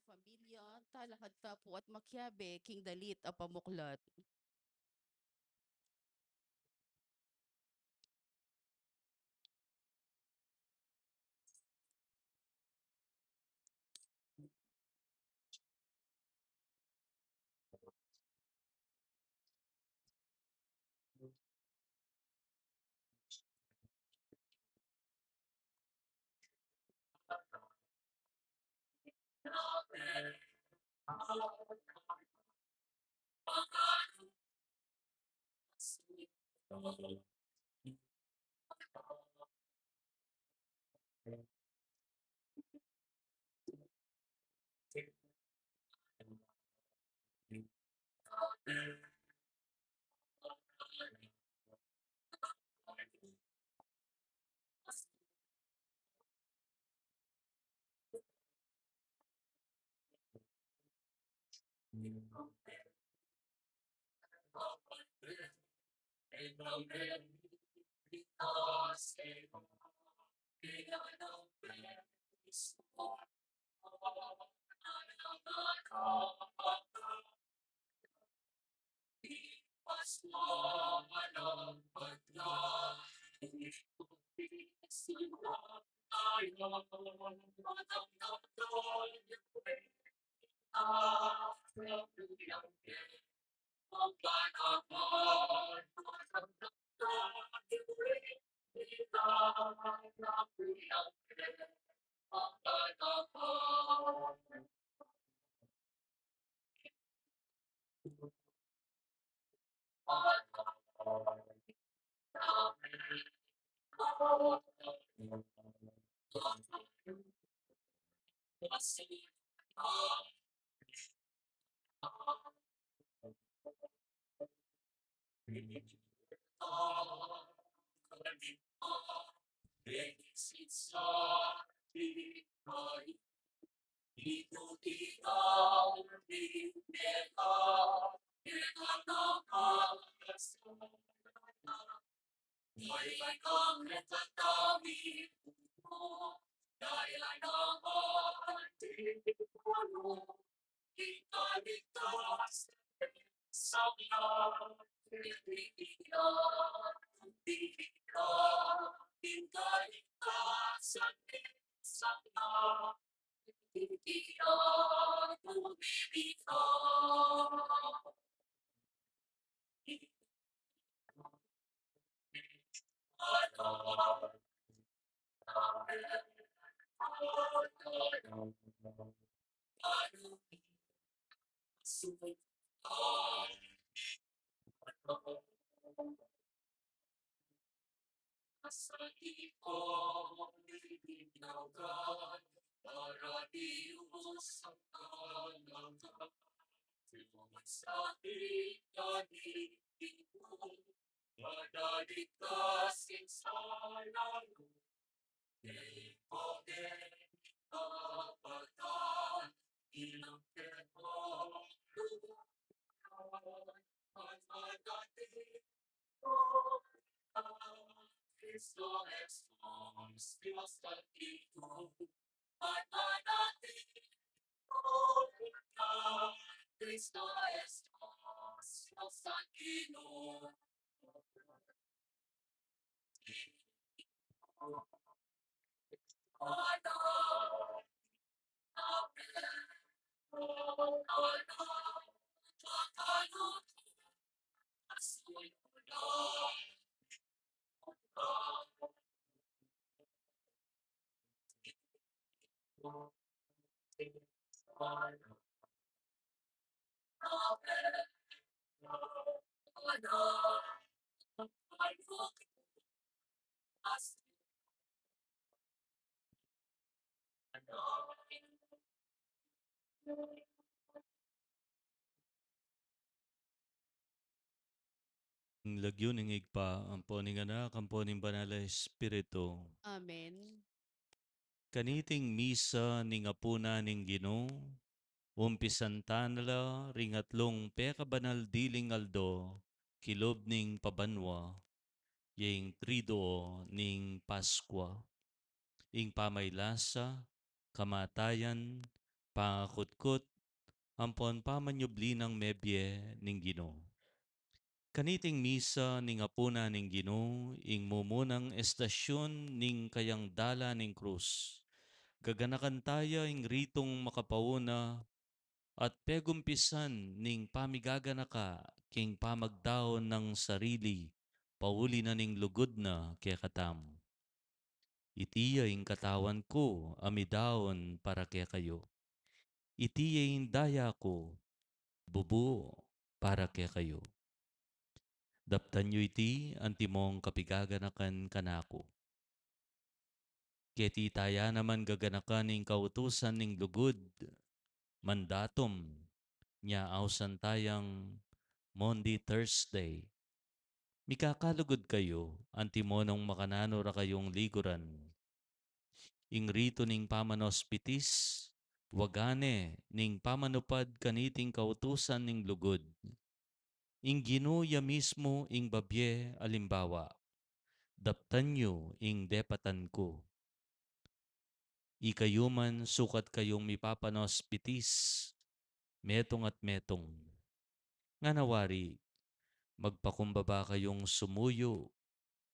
pamilya, talakad tapo at makyabe, king dalit a pamuklat. Lagyo ning igpa, amponing anak, amponing banal na Espiritu. Amen. Kaniting misa ning apuna ning Ginoo, umpisan tanala ringatlong pekabanal diling aldo, kilob ning pabanwa, yung trido ning Paskwa, ing pamaylasa, kamatayan, pangakutkot, ampon pamanyubli ng mebye ning Ginoo. Kaniting misa ning apuna ning Ginoo, ing mumunang estasyon ning kayang dala ning krus. Gaganakan tayo ing ritong makapauna at pegumpisan ning pamigaganaka king pamagdaon ng sarili, pauli na ning lugod na kaya katam. Itiya ing katawan ko, amidaon para kaya kayo. Itiya ing daya ko, bubuo para kaya kayo. Daptan nyo iti, antimong kapigaganakan kanako. Keti taya naman gaganakan ning kautusan ning lugod, mandatom, nya ausan tayang Monday, Thursday. Mikakalugod kayo, antimonong makanano ra kayong liguran. Ing rito ning pamanospitis, wagane ning pamanupad kaniting kautusan ning lugod. Ing ginuya mismo ing babye alimbawa, daptan nyo ing depatan ko. Ikayuman sukat kayong mipapanospitis, metong at metong. Nga nawari, magpakumbaba kayong sumuyo,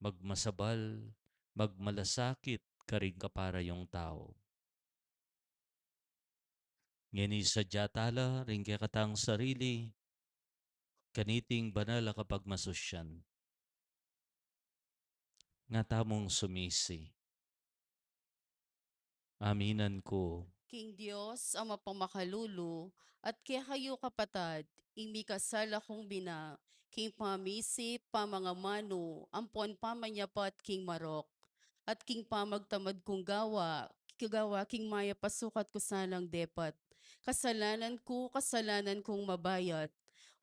magmasabal, magmalasakit, karig kapara yung tao. Ngeni sadya tala, ring katang sarili, kaniting banal kapag masusyan. Nga tamong sumisi. Aminan ko, King Diyos, Ama pamakalulu, at kaya kayo kapatad, imi kasal akong bina, king pamisi, pamangamano, ampon pamanyapat king marok, at king pamagtamad kong gawa, king maya pasukat ko sanang depat. Kasalanan kong mabayat.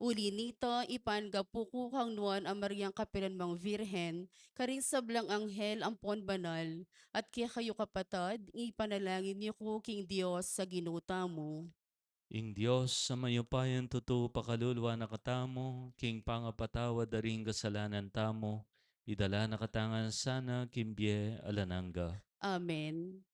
Uli nito, ipangapu ko kang nuan amaryang kapilan mang virhen, karing sablang anghel ampon banal, at kaya kayo kapatad, ipanalangin niyo ko king Diyos sa ginuta mo. ing Diyos sa mayupayan totoo pakalulwa na katamo, king pangapatawa daring kasalanan tamo, idala na katangan sana kimbye alanangga. Amen.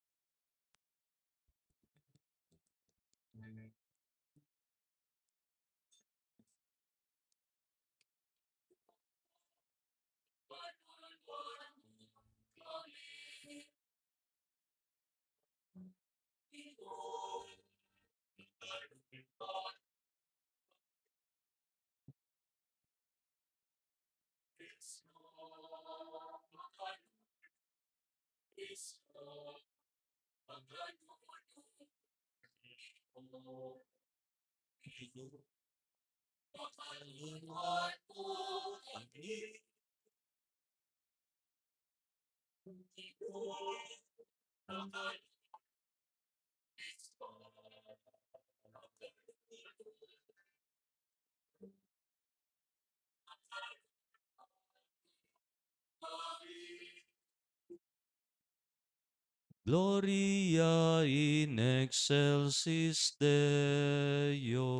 Gloria in excelsis Deo.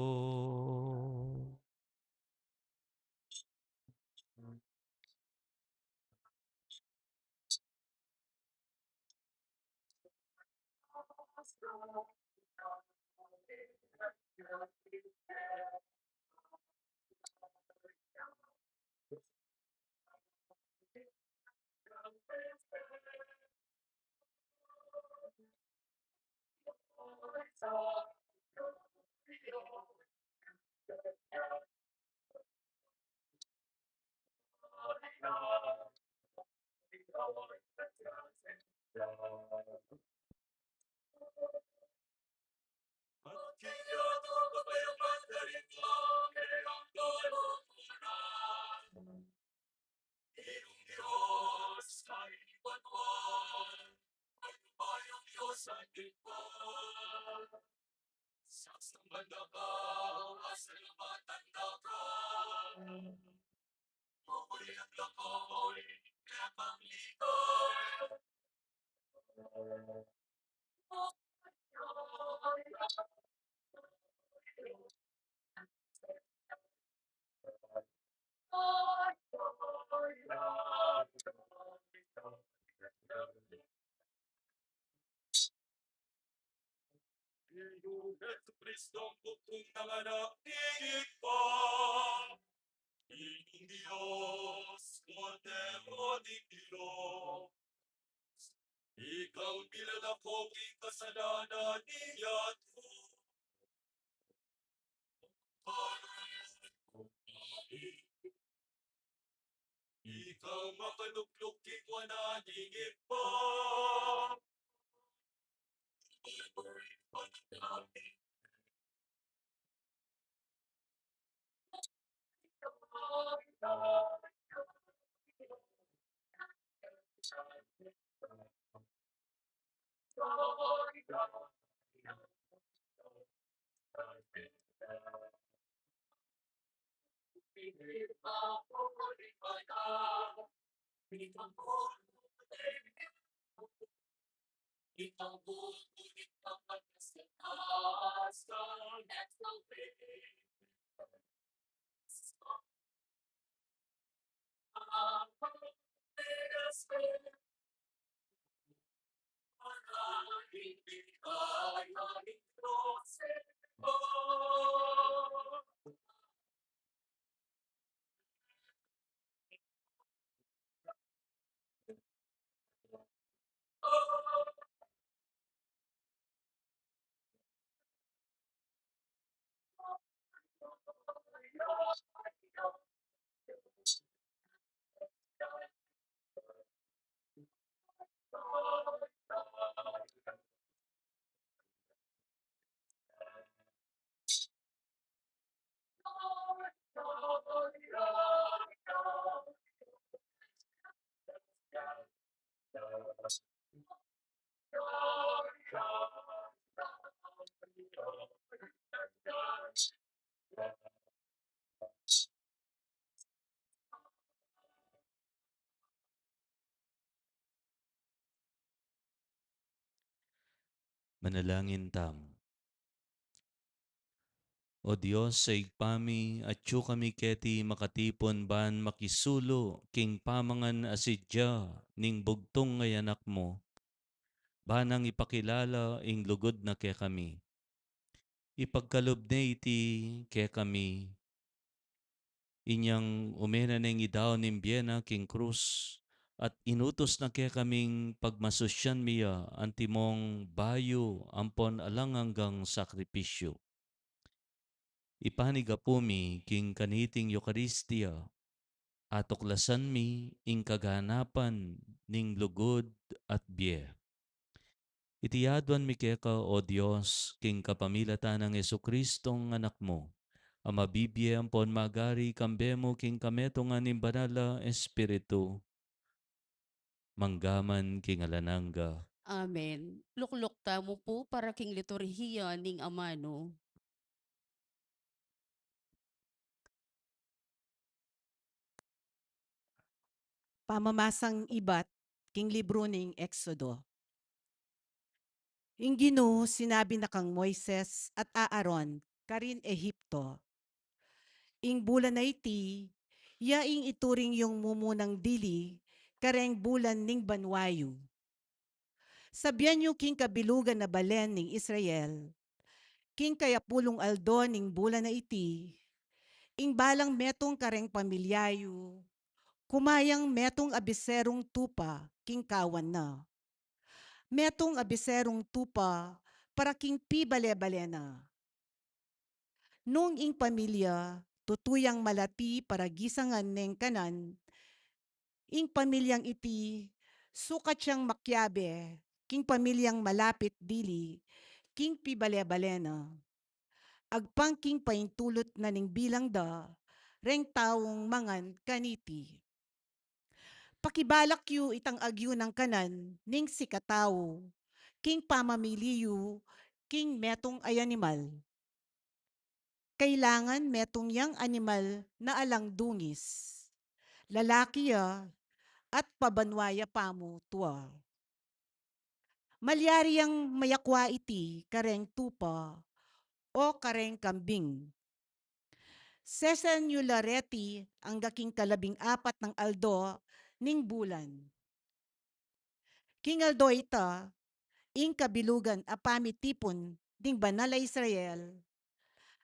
Iyong Yesu Kristong bukong nanganak pa, Inyong Diyos, Cordero de Dios, Ikaw nilalakong kasalanan niya Ikaw makaluklok kingwananing ipa. Manalangin tam. O Dios, sa igpami at yu kami keti makatipon ban makisulo king pamangan asidya ning bugtong ngay anak mo, banang ipakilala ing lugod na ke kami. Ipagkalob na iti ke kami, inyang umena ng idaw ning biyena king krus, at inutos na ke kaming pagmasosyan miya antimong bayo ampon alang hanggang sakripisyo. Ipanigapumi king kaniting Eucharistia, atuklasan mi ing kaganapan ning lugod at biye. Itiadwan mi keka, O Dios, king kapamilatan ng Jesucristong anak mo, ang mabibye ampon magari kambemo king kametongan ning banala Espiritu, manggaman king alanangga. Amen. Luklok ta mo po para king liturhiya ning amano. Pamamasang ibat, king libro ning Exodo. Ing Ginoo sinabi na kang Moises at Aaron, karin Ehipto. Ing bulan na iti, yaing ituring yung mumunang dili, kareng bulan ning banwayo. Sabyan yu king kabilugan na balen ning Israel, king kayapulong aldo ning bulan na iti, ing balang metong kareng pamilyayo, kumayang metong abiserong tupa, king kawan na. Metong abiserong tupa, para king pi bale-bale na. Nung ing pamilya, tutuyang malati para gisangan neng kanan, ing pamilyang iti, sukat siyang makyabe, king pamilyang malapit dili, king pi bale-bale na. Agpang king paintulot na ning bilang da, reng taong mangan kaniti. Pakibalak yu itang agyu ng kanan, ning sikataw, king pamamiliyu, king metong ay animal. Kailangan metong yang animal na alang dungis. Lalaki ya at pabanwaya pamo tua. Malyari yang mayakwa iti kareng tupa o kareng kambing. Sesen yu lareti ang gaking kalabing-apat ng aldo ning bulan. King aldo ita, ing kabilugan apami tipon ding banal a Israel,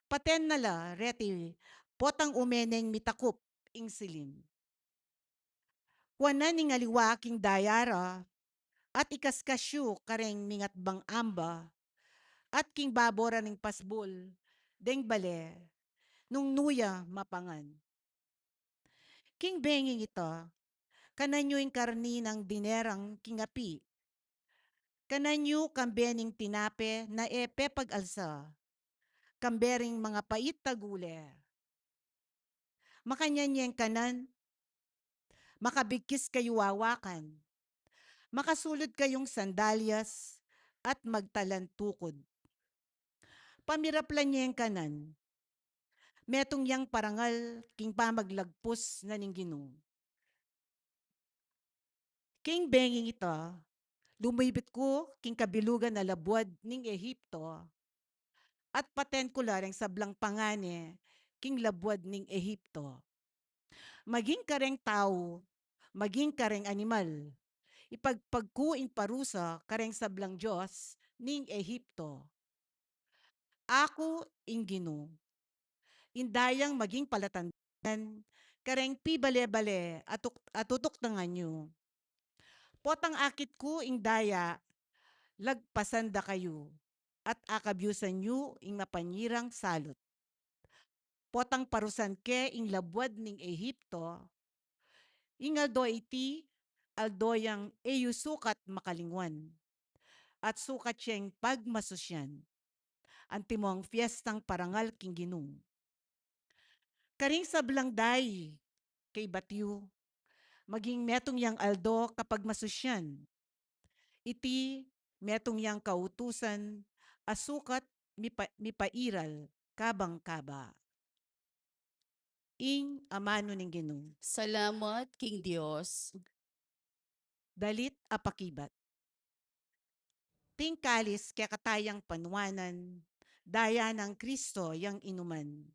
paten nala reti potang umeneng mitakup ing silim. Kuana ning aliwa king dayara at ikaskasyo kareng mingat bang amba at king babora ning pasbol deng bale nung nuya mapangan. King benging ito, kananyo ing karni ng dinerang kingapi, kananyo kambening tinape na epe pag-alsa, kambering mga pait tagule. Makanyanyeng kanan, makabigkis kayo wawakan, makasulod kayong sandalyas at magtalantukod. Pamiraplan niya yung kanan, metong yang parangal king pamaglagpos na ning Ginoo. King benging ito, lumibit ko king kabilugan na labuad ning Ehipto at paten ko lareng sablang pangane king labuad ning Ehipto. Maging kareng tao, maging kareng animal, ipagpagkuing parusa kareng sablang Diyos ning Ehipto. Ako ing Ginoo, indayang maging palatandan, kareng pibale-bale atutok tangan nyo. Potang akit ko ing daya, lagpasanda kayo, at akabyusan nyo ing mapanyirang salot. Potang parusan ke ing labuad ning Ehipto, ing aldo iti, aldo yang sukat makalingwan, at sukat siyang pagmasusyan, antimong fiestang parangal king Ginoo. Karing sablang day, kay Batyu, maging metong yang aldo kapag masusyan. Iti metong yang kautusan, asukat mipairal, kabang-kaba. Ing amano ning Ginoo. Salamat, King Diyos. Dalit apakibat. Tingkalis kaya katayang panwanan, daya ng Kristo yang inuman.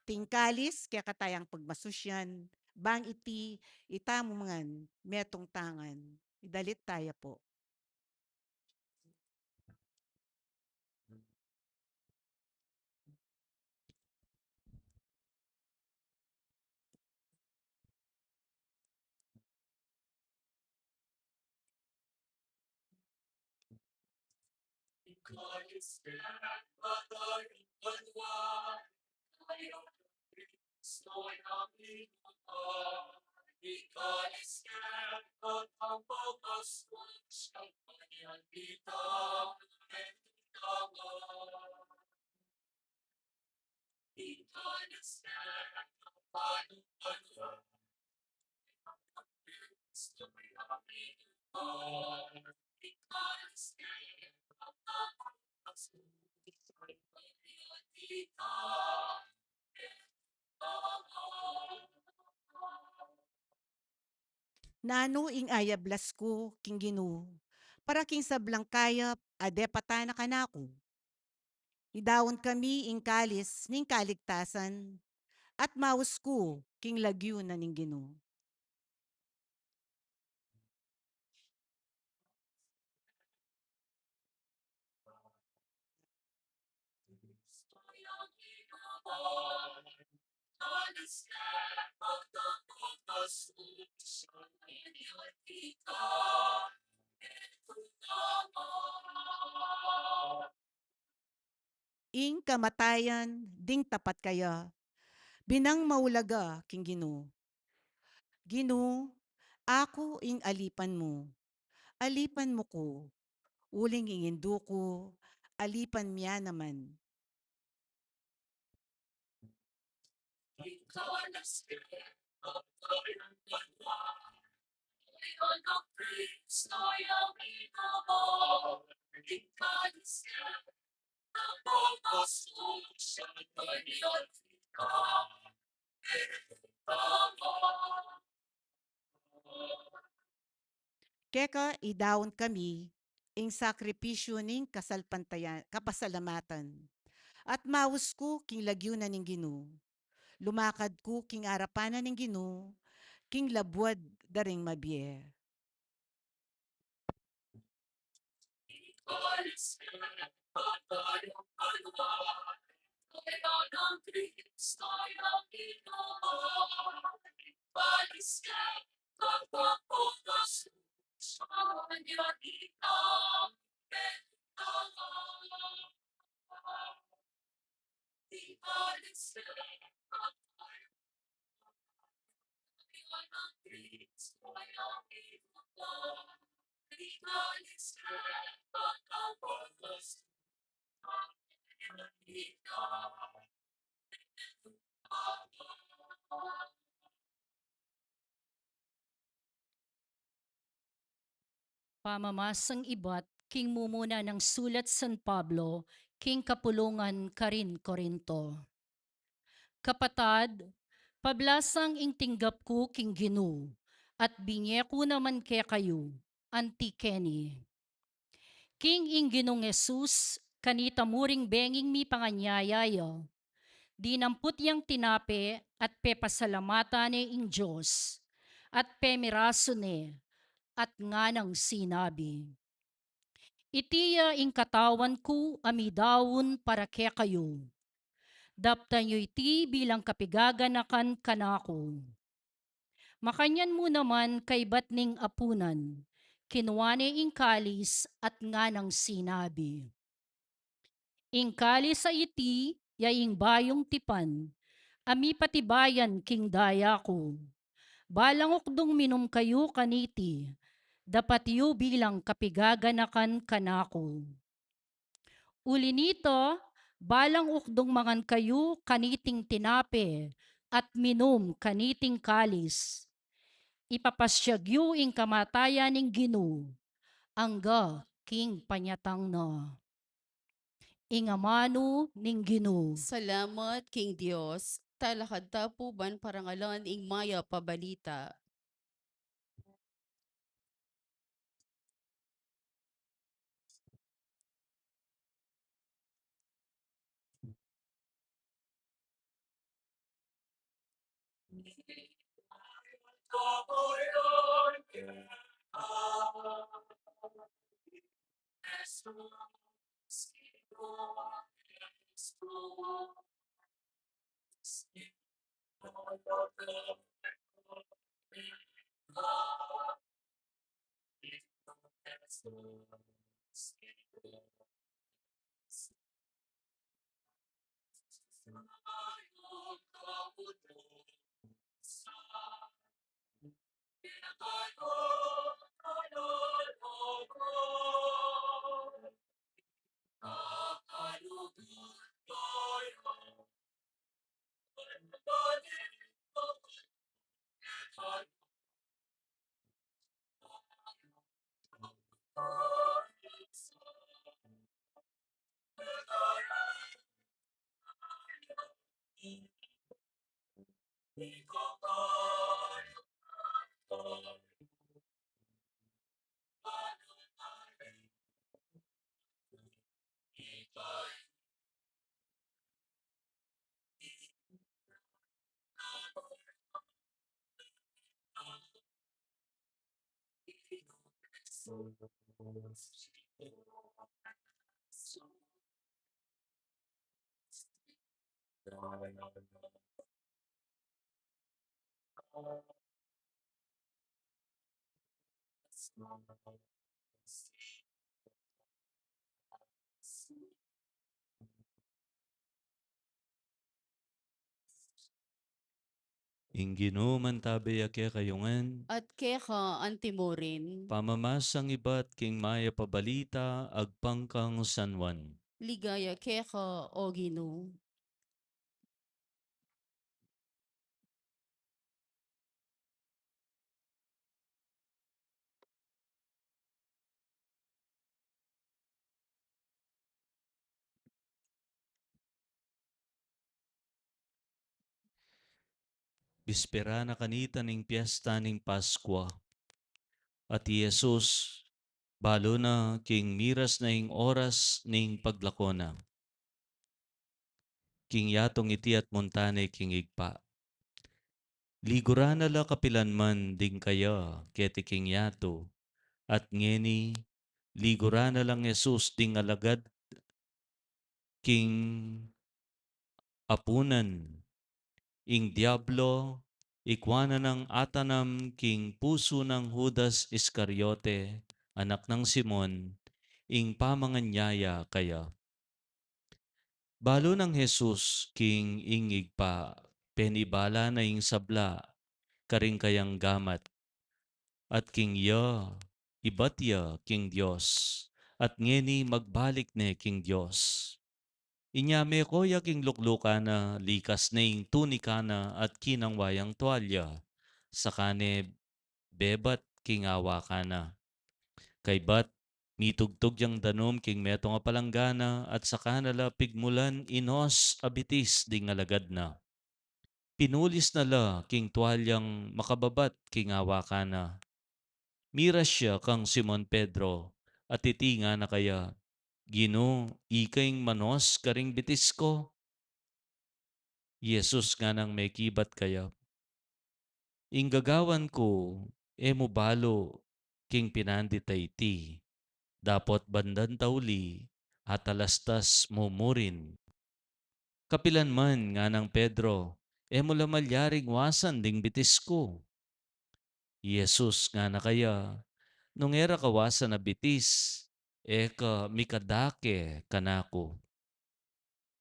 Tingkalis kaya katayang pagmasusyan, bang iti itamumangan metong tangan. Idalit tayo po. Nano ing ayablas ko king Ginoo, para king sablang kayap ade patana kanako. Idawon kami ing kalis ning kaligtasan, at maus ko king lagyo na ning Ginoo. Ing kamatayan ding tapat kaya, binang maulaga king Ginoo. Ginoo, ako ing alipan mo ko, uling ingindu ko, alipan miya naman. Keka idawon kami, ing sakripisyo ning kapasalamatan. At maus ko king lagyo na ning Ginoo. Lumakad ko king arapanan ning Ginoo, king labuad daring mabiye. Pamamasang iba't king mumuna ng sulat San Pablo, king kapulungan Karin Corinto. Kapatad, pablasang ing tinggap ko king Ginu, at binye ko naman kaya kayo, antikeni. King ing Ginong Jesus, kanita muring benging mi panganyayaya, dinamput yang tinape at pepasalamatan ni ing Diyos, at pemiraso ni, at nga ng sinabi. Itiya ing katawan ko amidawon para kaya kayo. Daptan nyo iti bilang kapigaganakan kanako. Makanyan mo naman kay batning apunan, kinuwane ing kalis at nga ng sinabi. Ing kalis sa iti, yaing bayong tipan, ami patibayan king daya ko. Balangok dong minum kayo kaniti, dapat yu bilang kapigaganakan kanako. Uli nito, balang ukdong mangan kayo kaniting tinape at minum kaniting kalis. Ipapasyagyo ing kamatayan ng Ginu, angga king panyatang na. Ingamano ning Ginu. Salamat, King Dios. Talakad tapuban parangalan ing maya pabalita. Inggino man tabi ake kayungan, At keka antimurin, pamamasang iba't king maya pabalita, agpangkang San Juan. ligaya keka o Ginu. Bispera na kanita ning piyesta ning Paskwa. At Jesus, balo na king miras na ing oras ning paglakona. King yatong iti at montane king igpa. Ligurana la kapilanman ding kaya keti king yato. At ngeni, ligurana lang Jesus ding alagad king apunan, ing diablo, ikwana ng atanam king puso ng Judas Iscariote, anak ng Simon, ing pamanganyaya kaya. Balo ng Jesus king ingig pa, penibala na ing sabla, karing kayang gamat, at king ya, ibat ya king Diyos, at ngeni magbalik ne king Diyos. Inyame ko yaking lukluka na likas na ing tunika na at kinang wayang tuwalya. Sakane bebat king awa ka na. Kay bat mitugtog yang danom king meto nga palanggana at sakanala pigmulan inos abitis ding alagad na. Pinulis na la king tuwalyang makababat king awa ka na. Miras siya kang Simon Pedro at titinga na kaya, Gino, ikaing manos karing bitis ko. Jesus nga nang may kibat kaya. Inggagawan ko, mo balo, king pinanditay ti. Dapot bandan tauli, at alastas mumurin. Kapilan man nga ng Pedro, mo lamalyaring wasan ding bitis ko. Jesus nga na kaya, nung era kawasan na bitis, eka mikadake kanako.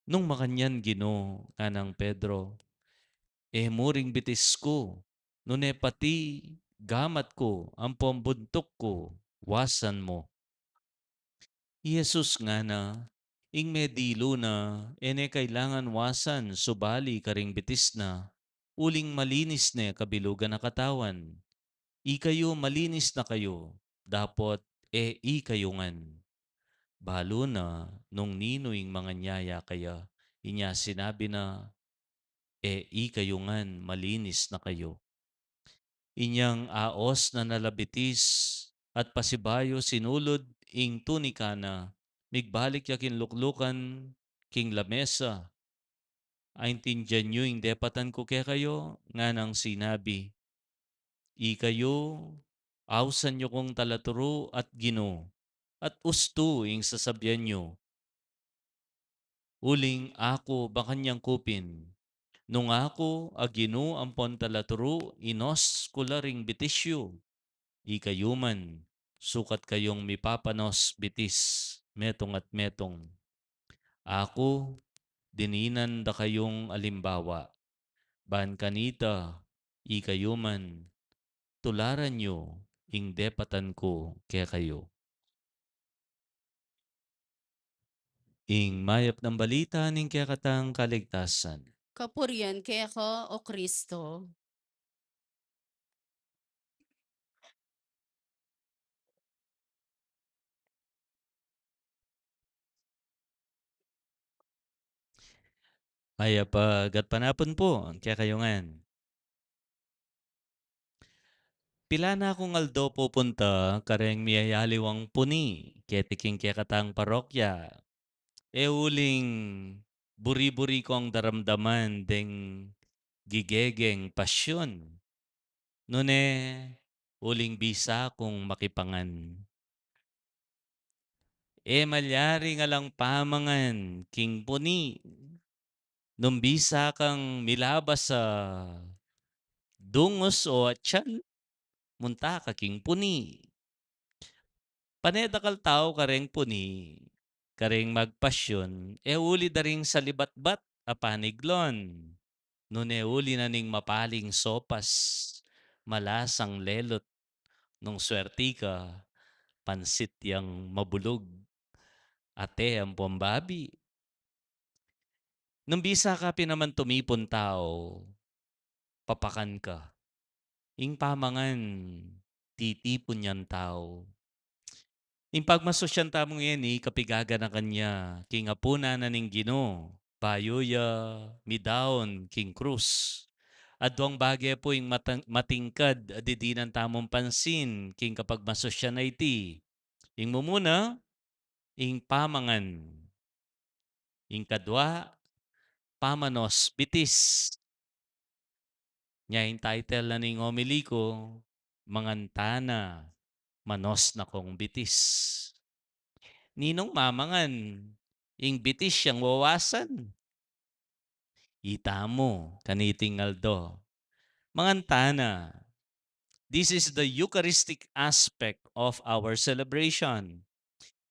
Nung makanyan Gino nga ng Pedro, muring bitis ko, nune pati gamat ko, ang pambuntok ko, wasan mo. Jesus nga na, ing medilo na, ene kailangan wasan, subali karing bitis na, uling malinis ne kabilugan na katawan. Ikayo malinis na kayo, dapat ikayungan. Balo na, nung ninoing mga nyaya kaya, inya sinabi na, ikayungan, malinis na kayo. Inyang aos na nalabitis at pasibayo sinulod ing tunika na, migbalik yakin luklukan king lamesa. Aintindyan nyo ing depatan ko kaya kayo, nga nang sinabi, ikayo, awsan nyo kong talaturo at Gino, at usto ing sasabyan nyo. Uling ako bakanyang kupin, nung ako agino ang pontalaturo, inos kularing bitisyo. Ikayuman, sukat kayong mipapanos bitis, metong at metong. Ako, dininan da kayong alimbawa. Ban kanita, ikayuman, tularan nyo, ing depatan ko kaya kayo. Ing mayap ng balita ning kaya katang kaligtasan. Kapurian kaya ka, O Kristo. Ay gat panapon po, kaya kayungan. Pila na akong aldo pupunta, kareng miyayaliwang puni, ketiking kaya katang parokya. Uling buri-buri ko ang daramdaman deng gigegeng pasyon. Nune, uling bisa kong makipangan. Malyari nga lang pamangan, king puni. Nung bisa kang milabas sa dungos o atyan, munta ka king puni. Panedakal tao kareng puni, kareng magpasyon, uli da ring sa libatbat a paniglon. Nune uli na ning mapaling sopas, malasang lelot, nung swerti ka, pansit yang mabulog, ate ang pambabi. Nung bisa ka pinaman tumipon tao, papakan ka. Ing pamangan, titipon yan tao. Ing pagmasosyan tamong yan kapigaga na kanya, king apuna na ning Gino, payoya, midaon, king krus. Adwang bagay po ing matingkad, adidinan tamong pansin, king kapag masosyan na iti. Ing mumuna, ing pamangan. Ing kadwa, pamanos, bitis. Nya yung title na ning homily ko, mangantana, manos na kong bitis. Ninong mamangan, ing bitis siyang wawasan. Itamo, kaniting aldo. Mangantana, this is the Eucharistic aspect of our celebration.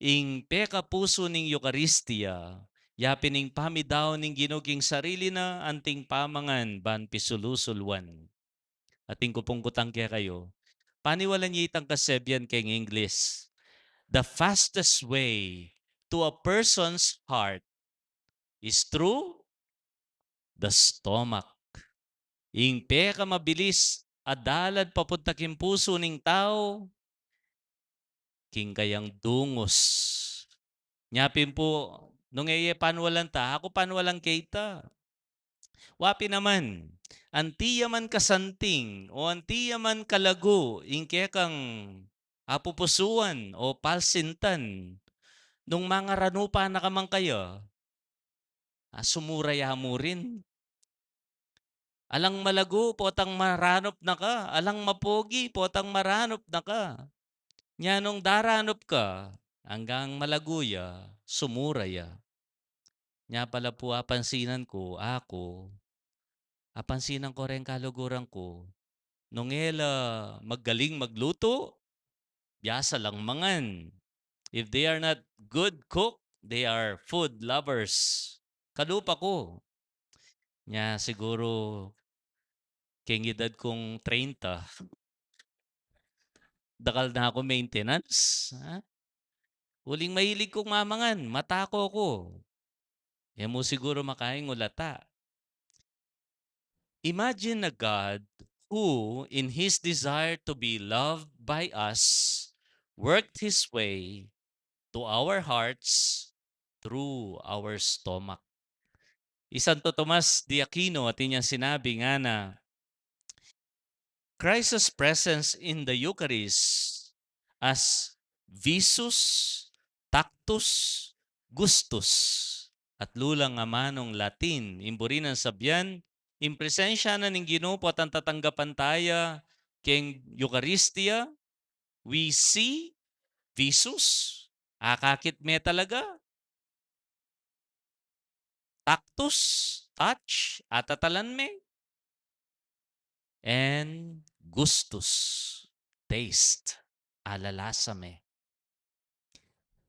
Ing peka puso ning Eucharistia, yapining pamidaw ning ginuging sarili na anting pamangan ban pisulusulwan. Ating kupungkutang kaya kayo, paniwalan niya itang kasebyan keng English. The fastest way to a person's heart is through the stomach. Ing peka mabilis adalad papunta king puso ning tao, king kayang dungos. Nyapin po, nung panwalan ta, ako panwalang kita. Wapi naman, antiya man kasanting o antiya man kalago, ingke kang apupusuan o palsintan, nung mga ranupa na kamang kayo, sumuraya mo rin. Alang malago, potang maranop na ka. Alang mapogi, potang maranop na ka. Nya nung daranop ka, hanggang malaguya, sumuraya. Nya pala po apansinan ko, ako, apansinan ko rin kaluguran ko, nung magaling magluto, biyasa lang mangan. If they are not good cook, they are food lovers. Kalupa ko. Nya siguro, keng edad kong 30, dakal na ako maintenance. Ha? Uling mahilig kong mamangan, matako ko. E mo siguro makaing ulata. Imagine a God who, in His desire to be loved by us, worked His way to our hearts through our stomach. Santo Tomas de Aquino at inyang sinabi nga na, Christ's presence in the Eucharist as visus, tactus, gustus, at lulang nga manong Latin, imburi ng sabyan, impresensya na ning Ginoo po at ang tatanggapan taya keng Eucharistia, we see visus, akakit me talaga, tactus, touch, atatalan me, and gustus, taste, alalasa me.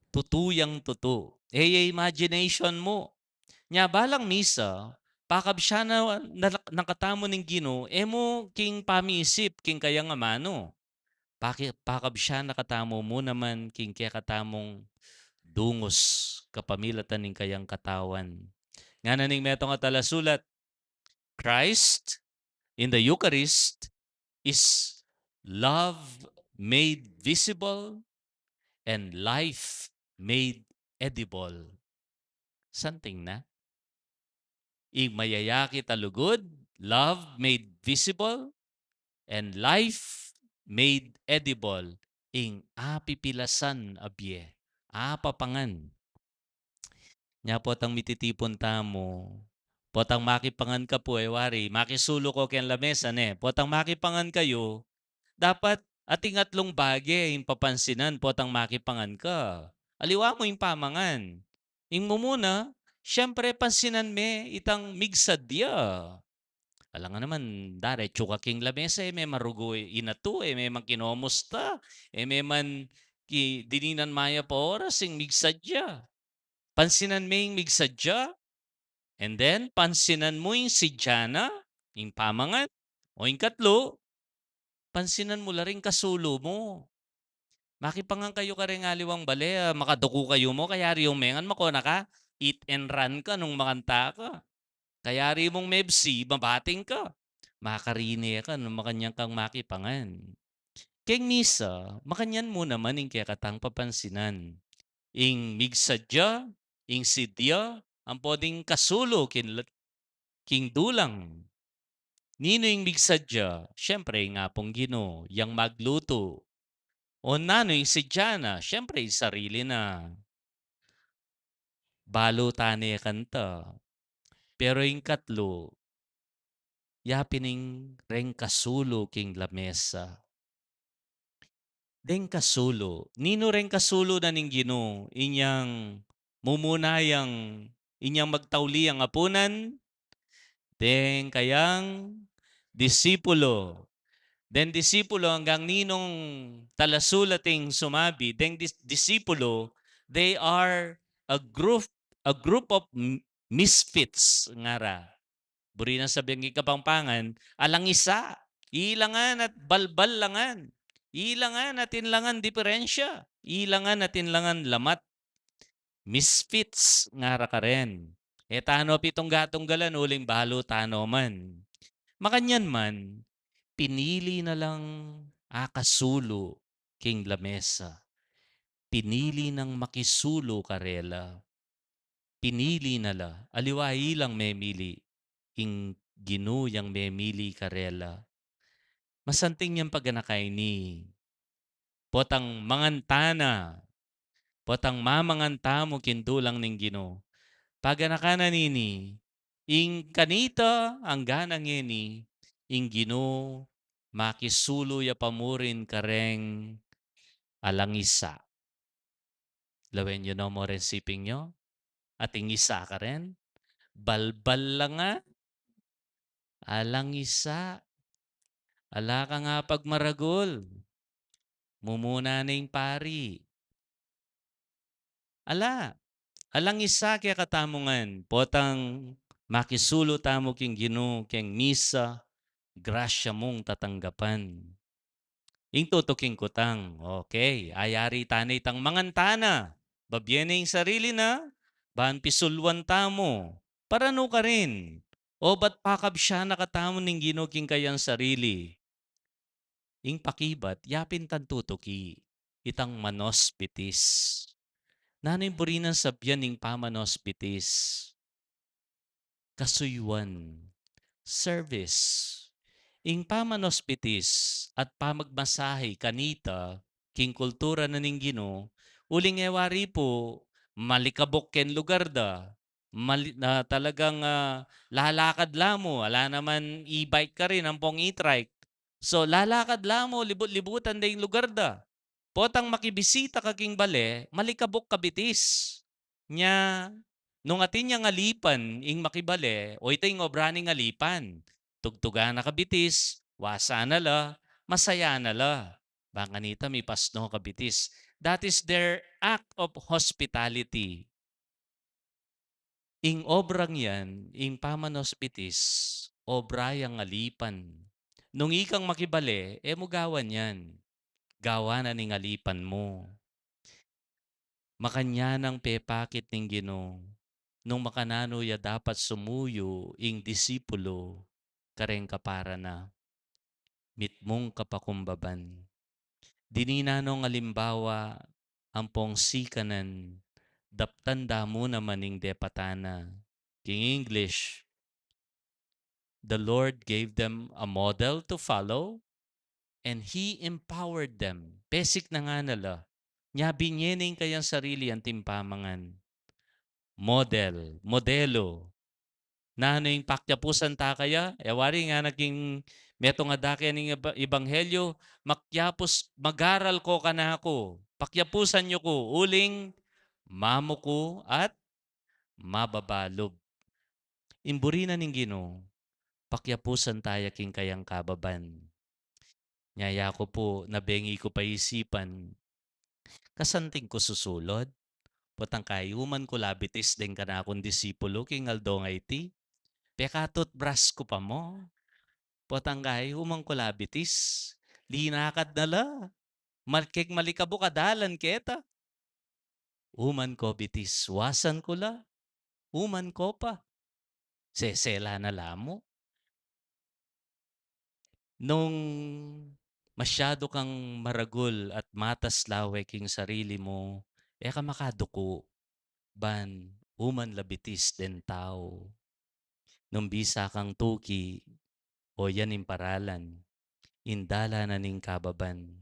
Tutuyang tutu. Imagination mo. Nya balang misa, pakab siya na nakatamo ng Ginoo, emo king pamisip, king kaya nga mano. Pakab siya nakatamo mo naman, king kaya katamong dungos, kapamilatan ng kayang katawan. Nga naning metong at sulat, Christ in the Eucharist is love made visible and life made edible. Something na. Mayayaki talugod, love made visible, and life made edible. Apipilasan abye, apapangan. Nya potang mititipon tamo, potang makipangan ka po wari, makisulo ko ken lamesa ne, potang makipangan kayo, dapat ating atlong bagay yung papansinan potang makipangan ka. Aliwa mo yung pamangan. Yung mo muna, syempre pansinan me itang migsadya. Alam nga naman, diretso ka king lamesa, may marugo inato, may man kinomusta, may man dininan maya pa oras, yung migsadya. Pansinan me yung migsadya, and then pansinan mo yung sidyana, yung pamangan, o yung katlo, pansinan mo la rin kasulo mo. Makipangan kayo ka rin aliwang bale, makaduko kayo mo, kaya yung mengan makona ka, eat and run ka nung makanta ka. Kaya rin mong mebsi, mabating ka. Makarini ka nung makanyang kang makipangan. Keng misa, makanyan mo naman yung kaya katang papansinan. Ing migsadya, ing sidya, ang poding kasulo king dulang. Nino yung migsadya? Siyempre, nga pong Ginoo, yang magluto. O nano yung sidyana? Siyempre, sarili na. Balo tani kanta. Pero yung katlo, yapining reng kasulo king lamesa. Deng kasulo. Nino reng kasulo na ning Ginoo, inyang mumunayang inyang magtauli ang apunan, deng kayang disipulo. Den disipulo hanggang ninong talasulating sumabi, deng disipulo, they are a group of misfits ngara. Buri na sabihin ng Kapampangan, alang isa, ilangan at balbal langan. Ilangan at inlangan diferensya. Ilangan at inlangan lamat. Misfits ngara ka rin. E tano pitong gatong galan, uling balo tano man. Makanyan man, pinili na lang akasulo king lamesa. Pinili ng makisulo karela. Pinili na la, aliwai lang memili, ing ginuyang memili karela. Masanting yung pagganakay ni, potang mangantana, potang mamanganta mo kintulang ning gino. Pagganakana nini, ing kanita ang ganang ini, ing gino, makisulo ya pamurin kareng alangisa. Lawen nyo no mo resiping nyo? At ingisa ka rin? Balbal lang nga. Alangisa. Ala ka nga pagmaragol. Mumuna na yung pari. Ala. Alangisa kaya katamungan. Potang makisulo tamo king ginu, king misa, grasya mong tatanggapan. Ing tutuking kutang. Okay. Ayari tanay tang mangantana. Babyene yung sarili na. Bahan pisulwan tamo. Parano ka rin. O ba't pakab siya nakatamo ning ginuking kayang sarili? Ing pakibat, yapin tan tutuki. Itang manospitis. Nanay burinan sabyan ning pamanospitis. Kasuyuan. Service. Ing pamanospitis at pamagmasahe kanita, king kultura na ning Ginoo, uling ewari po, malikabok ken lugar da, na talagang lalakad lamo, ala naman e-bike ka rin, ang pong e-trike. So lalakad lamo, libut-libutan da yung lugar da. Potang makibisita ka king bale, malikabok kabitis. Nya, nung atin niya ngalipan, ing makibale, o ito yung obraning ngalipan. Tugtuga na kabitis, wasa na la, masaya na la. Baka nita may pasno kabitis. That is their act of hospitality. Ing obrang yan, ing pamanospitis, obra yang ngalipan. Nung ikang makibale, mo gawan yan. Gawa na ning ngalipan mo. Makanya ng pepakit ning Ginoo. Nung makanano ya dapat sumuyo ing disipulo, kareng kapara na. Mitmong kapakumbaban. Dininanong alimbawa, ang pong sikanan, daptanda mo naman ing depatana. King English, the Lord gave them a model to follow and He empowered them. Basic na nga nala. Nya binyening kayang sarili ang timpamangan. Modelo. Na ano yung pakyapusan ta kaya? Wari nga naging meto nga dakya ng ebanghelyo, makyapos, magaral ko ka na ako. Pakyapusan nyo ko, uling mamuko at mababalob. Imburi na ning Ginoo, pakyapusan tayo king kayang kababan. Nyaya ko po, nabengi ko paisipan, kasanting ko susulod, potang kayuman ko labitis din ka na akong disipulo king aldong IT. Pekatot bras ko pa mo. Potanggay, humang kulabitis. Linakad na la. Malkek malikabo kadalan keta. Uman ko bitis, wasan ko la. Uman ko pa. Sesela na lamo. Nung masyado kang maragul at matas lawek king sarili mo, ka makaduko. Ban, uman labitis den tao. Nung bisa kang tuki, o yan imparalan, indala na ning kababan.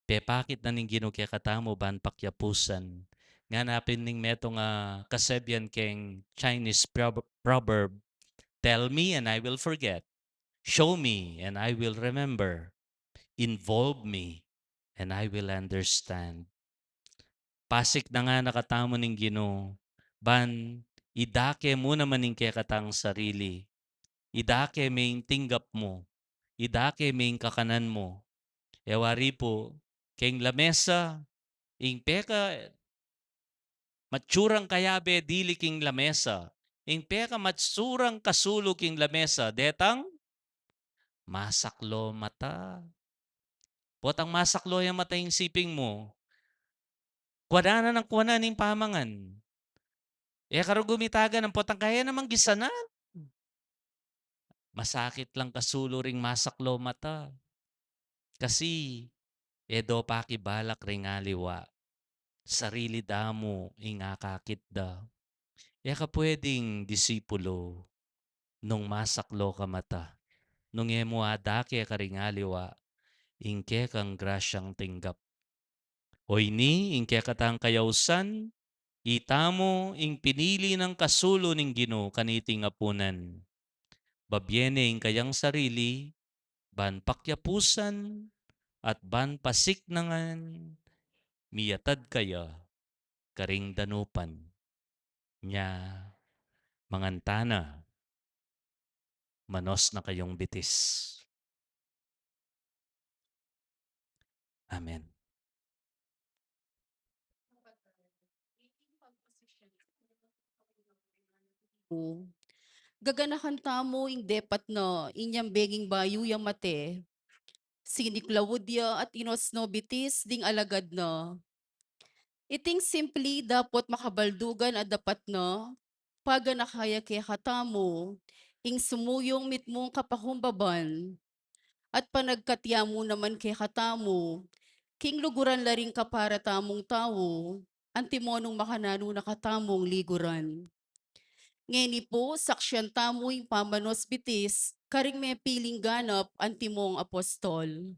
Pepakit na ning ginukya katamo ban pakyapusan. Nga napin ning metong kasebyan keng Chinese proverb, tell me and I will forget. Show me and I will remember. Involve me and I will understand. Pasik na nga nakatamo ning Ginoo. Ban, idake mo naman ning katang sarili. Idake may tinggap mo. Idake may kakanan mo. Ewari po, keng lamesa, ing peka matsurang kayabe dili king lamesa. Ing peka matsurang kasulog king lamesa. Detang masaklo mata. Potang masaklo yung mata yung siping mo. Kuwada na ng kuwana ning pamangan. Karo gumitaga ng potang kaya namang gisanan. Masakit lang kasulo ring masaklo mata. Kasi, edo pakibalak ring aliwa. Sarili damo ingakakit da. Ka pwedeng disipulo nung masaklo ka mata. Nung emo adake ka ring aliwa, ingke kang grasyang tinggap. O ini, ingke katang kayausan, itamo ing pinili ng kasulo ning Ginoo kaniting apunan. Babyene ing kayang sarili, ban pakyapusan, at ban pasiknangan, miyatad kaya, karing danupan, nya mangantana, manos na kayong bitis. Amen. Gaganahan tamo ing depat na inyang beging bayu yang mate. Sini Claudia at inos no bitis ding alagad na. Iting simply dapat makabaldugan at dapat na paga nakaya kaya katamo ing sumuyong mitmong kapahumbaban at panagkatya mo naman kay katamo king luguran laring kapara tamong tao antimonong makanano nakatamong liguran. Ngeni po, saksyan tamoy pamanos bitis, karing may piling ganap antimong apostol.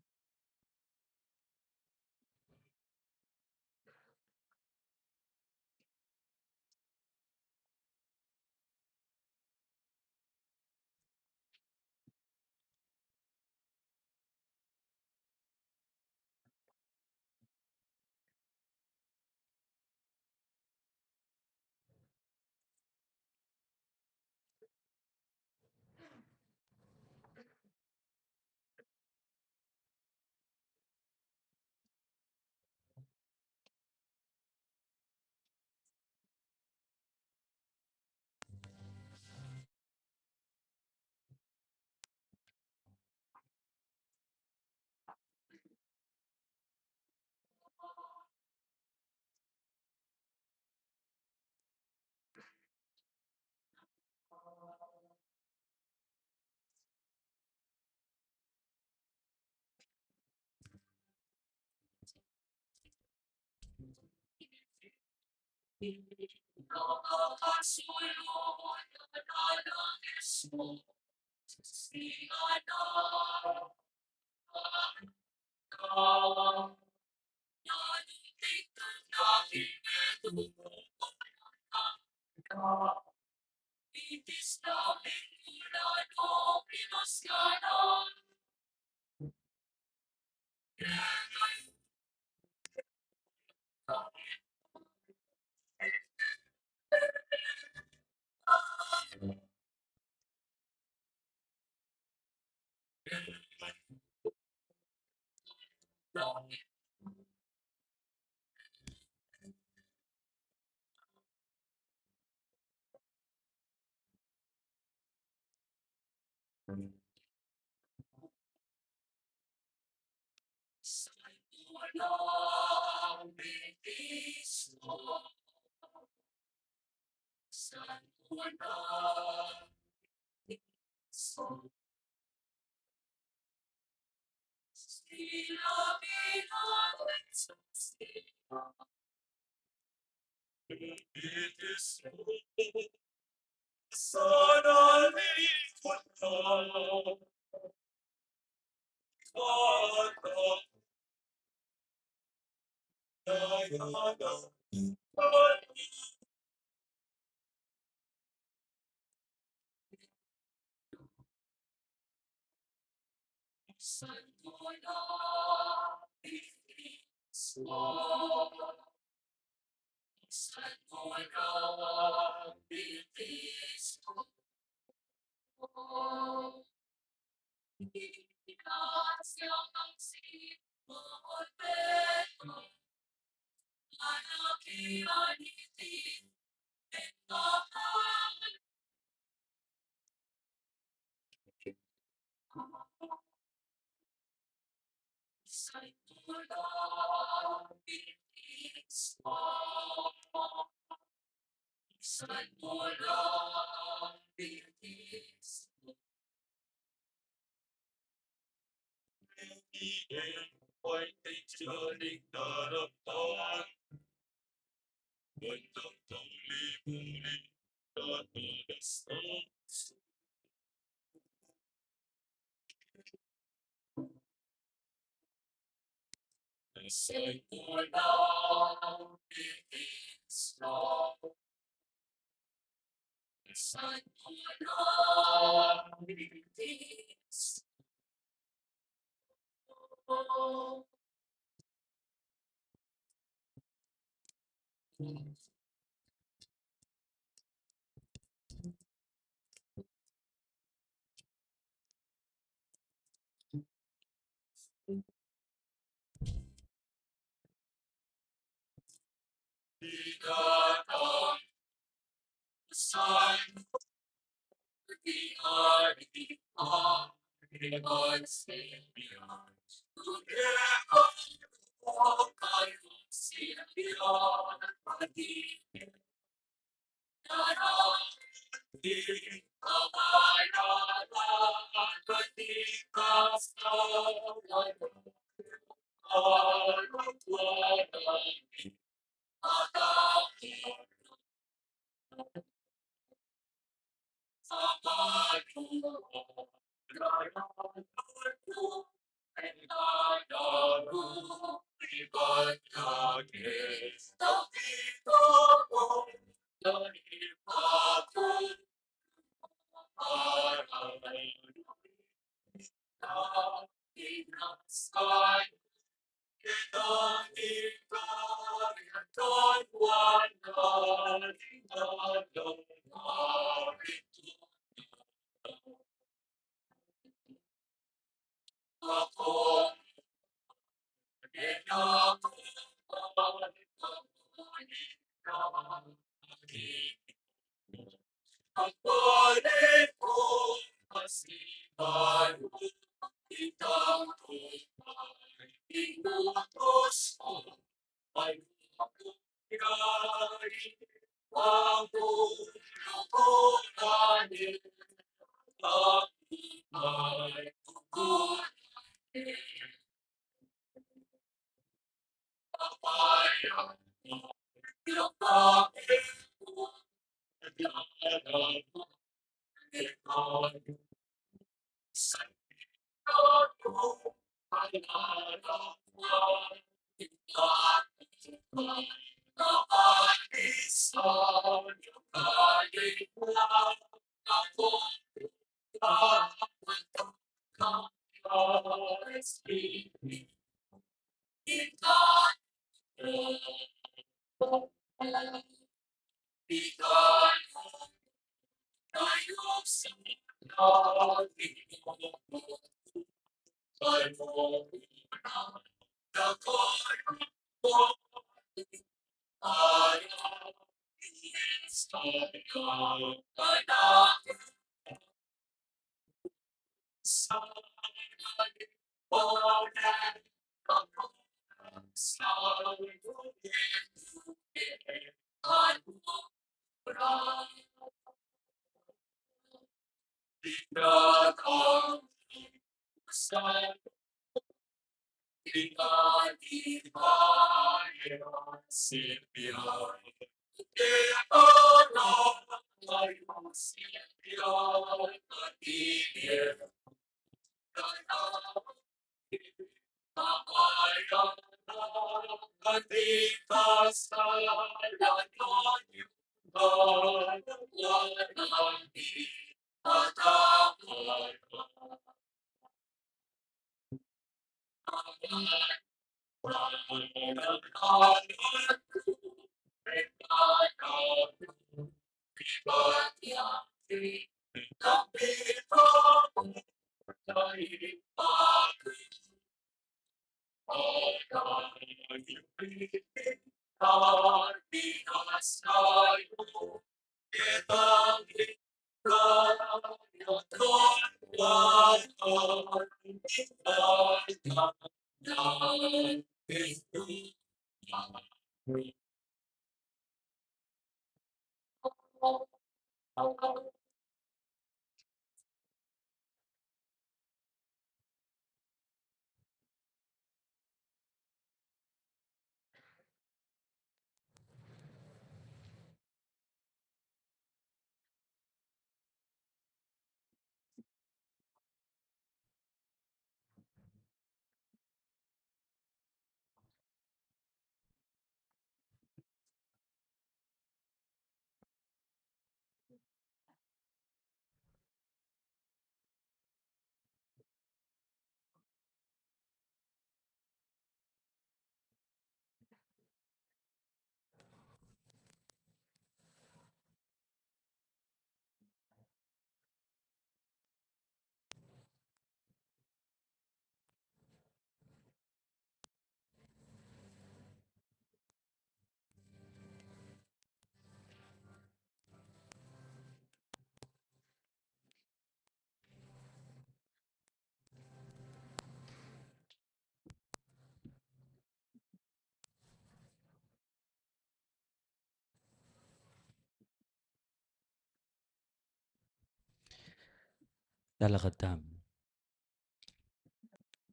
Dalakad tam.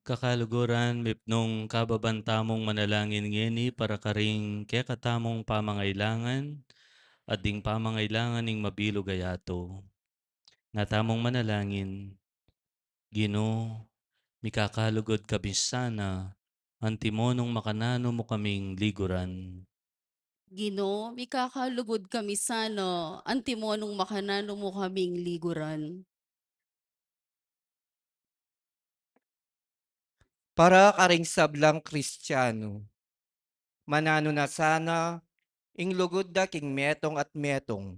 Kakaluguran, mipnong kababantamong manalangin ngeni para karing kekatamong pamangailangan at ding pamangailangan ning mabilog gayato. Nga tamong manalangin, Ginoo, mikakalugod kabisana, antimonong makanano mo kaming liguran. Ginoo, mikakalugod kami sana, antimonong makanano mo kaming liguran. Para karing sablang Kristiyano, manano na sana, ing lugod da king metong at metong,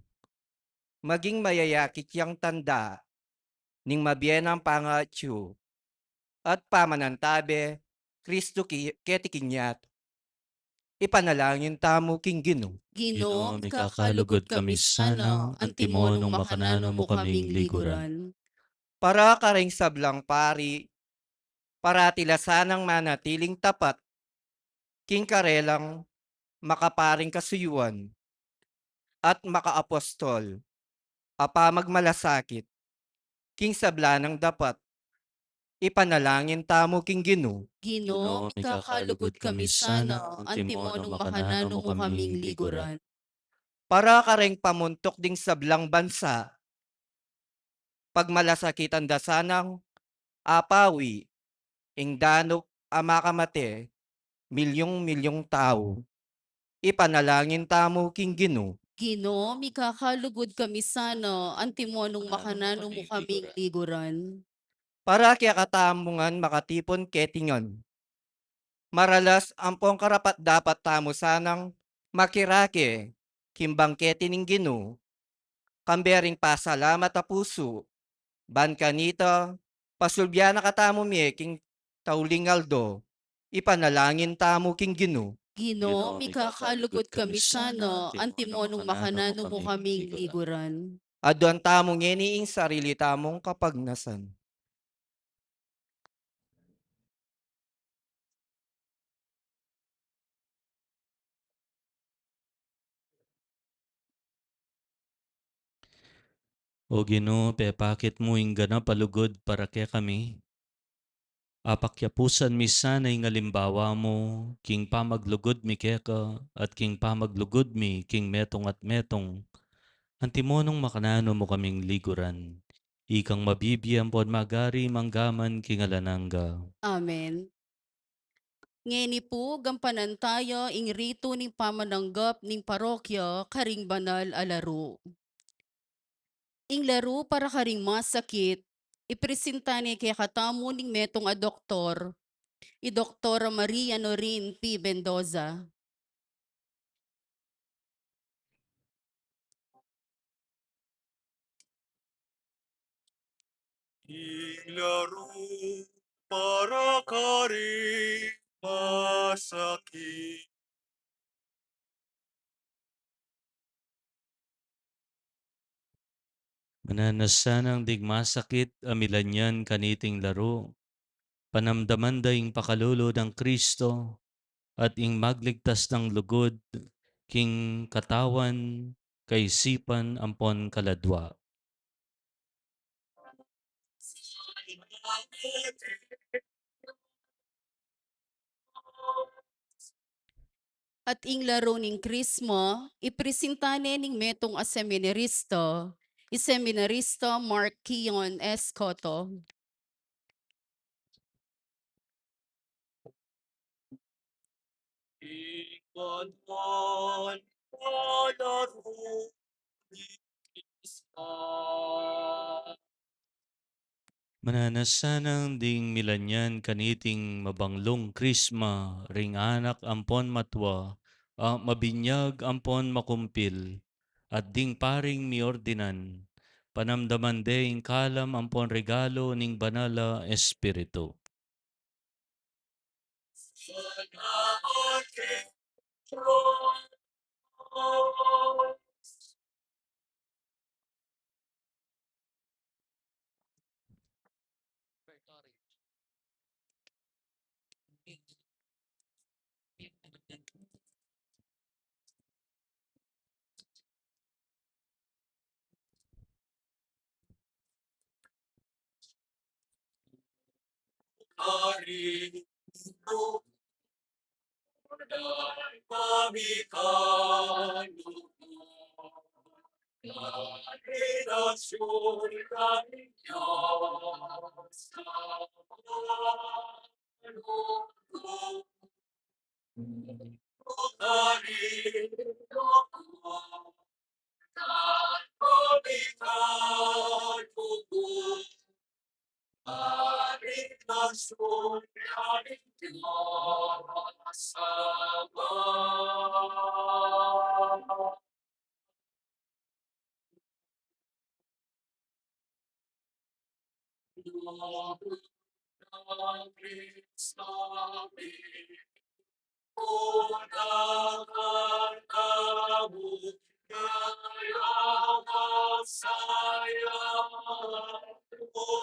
maging mayayakit yang tanda, ning mabiyenang pangatyo, at pamanantabe, Kristo ketikinyat, ipanalangin tamo king Ginoo. Ginoo, Ginoo, mikakalugod mikakalugod kami kami sana, sana, antimonong antimonong makanano makanano mo mo kaming kaming liguran. liguran. Para karing sablang pari, paratila sanang manatiling tapat, king karelang makaparing kasuyuan, at makaapostol, apamagmalasakit, king sablanang dapat, ipanalangin tamo king Ginoo. Ginoo, Ginoo, mikakalugod mikakalugod kami kami sana, sana, antimonong antimonong makanano makanano mo mo kaming kaming liguran. liguran. Para kareng pamuntok ding sablang bansa, pagmalasakitan da sanang apawi, ing danok amakamate, milyong-milyong tao, ipanalangin tamo king Ginoo. Ginoo, mikakalugod kami sana, antimonong makanano mo kaming liguran. Para kaya katamungan makatipon ketingan, maralas ampong karapat dapat tamo sanang makirake, kimbang keti ning Ginoo, kambering pasalamat a puso, ban kanita, pasulbyan na katamo king taulingaldo, ipanalangin tamo king Ginoo. Ginoo, Ginoo, mikakalugod mikakalugod kami kami sana, sana, antimonong antimonong makanano mo makanano mo kaming kaming liguran. liguran. Adon tamo ngeniing sarili tamong kapagnasan. O Ginoo, pepakit mo ing ganap palugod para kaya kami. Apakyapusan mi sana'y ngalimbawa mo, king pamaglugod mi keka, at king pamaglugod mi, king metong at metong. Antimonong makanano mo kaming liguran. Ikang mabibiyang pon magari manggaman king alanangga. Amen. Ngeni po, gampanan tayo ing rito ning pamananggap ning parokya karing banal a laro. Ing laro para karing masakit, ipresenta ni kaya katamo ning metong a doktor, i Doktora Maria Norin P. Mendoza. Ilaro para kari masakit. Mananasanang digmasakit amilanyan kaniting laro, panamdaman daing pakalulo ng Kristo, at ing magligtas ng lugod, king katawan, kaisipan ampon kaladwa. At ing laro ning Krismo, ipresentane ning metong a seminaristo, iseminaristo Mark Kion Escoto. Ikanon palaro ni Kristo. Mananasanang ding milanyan kaniting mabanglong krisma, ring anak ampon matwa, mabinyag ampon makumpil, at ding paring miordinan, panamdaman ding kalam ampon regalo ning banala espiritu. Salamat kay Hari Tunay pamitan Relasyon kami Diyos Hari pamitan Relasyon kami Diyos Sama. Unang kamu ngayon saya kamu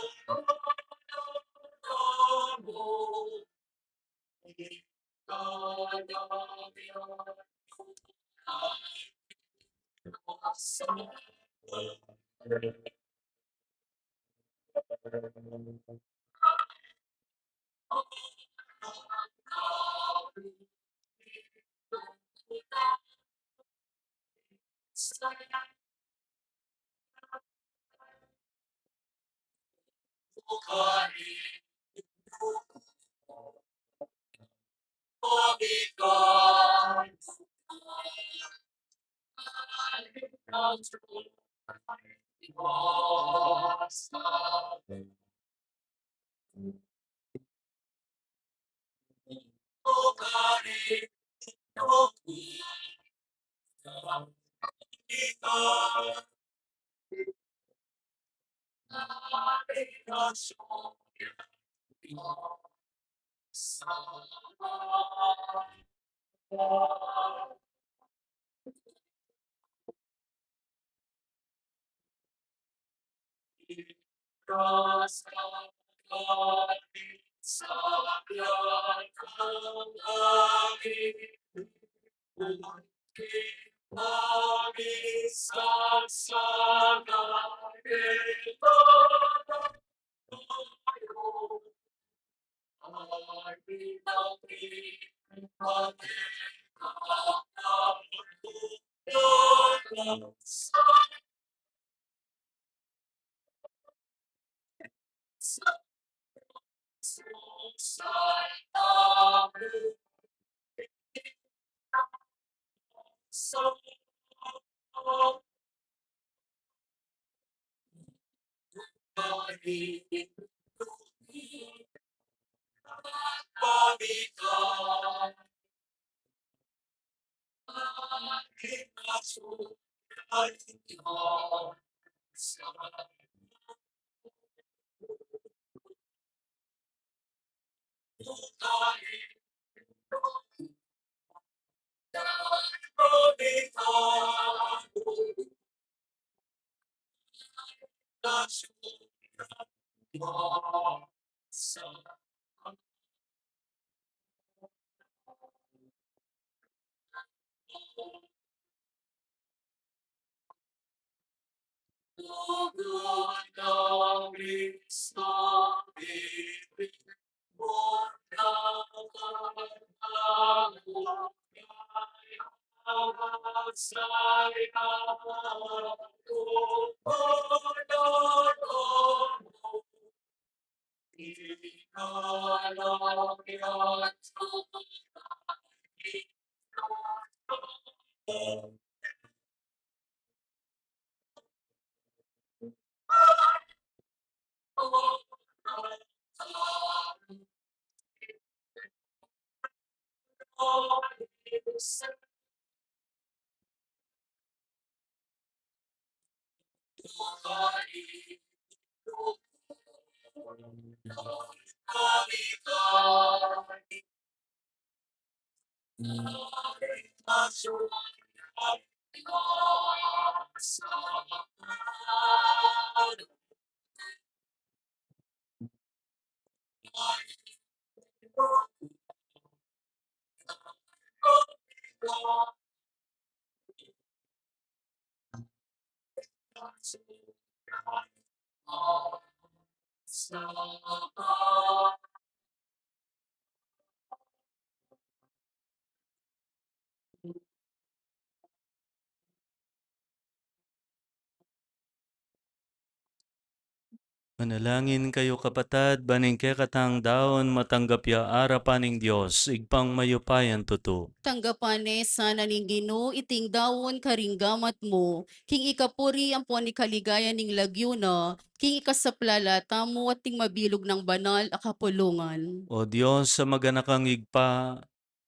Manalangin kayo kapatad, baningke katang daon matanggap ya arapaning Diyos, igpang mayupayan tuto. Tanggapan sana ning Ginoo iting dawon karinggamat mo, king ikapuri ang puan ni kaligaya ning lagyuna, king ikasaplala tamo at ting mabilog ng banal a kapulungan. O Diyos, sa maganakang igpa,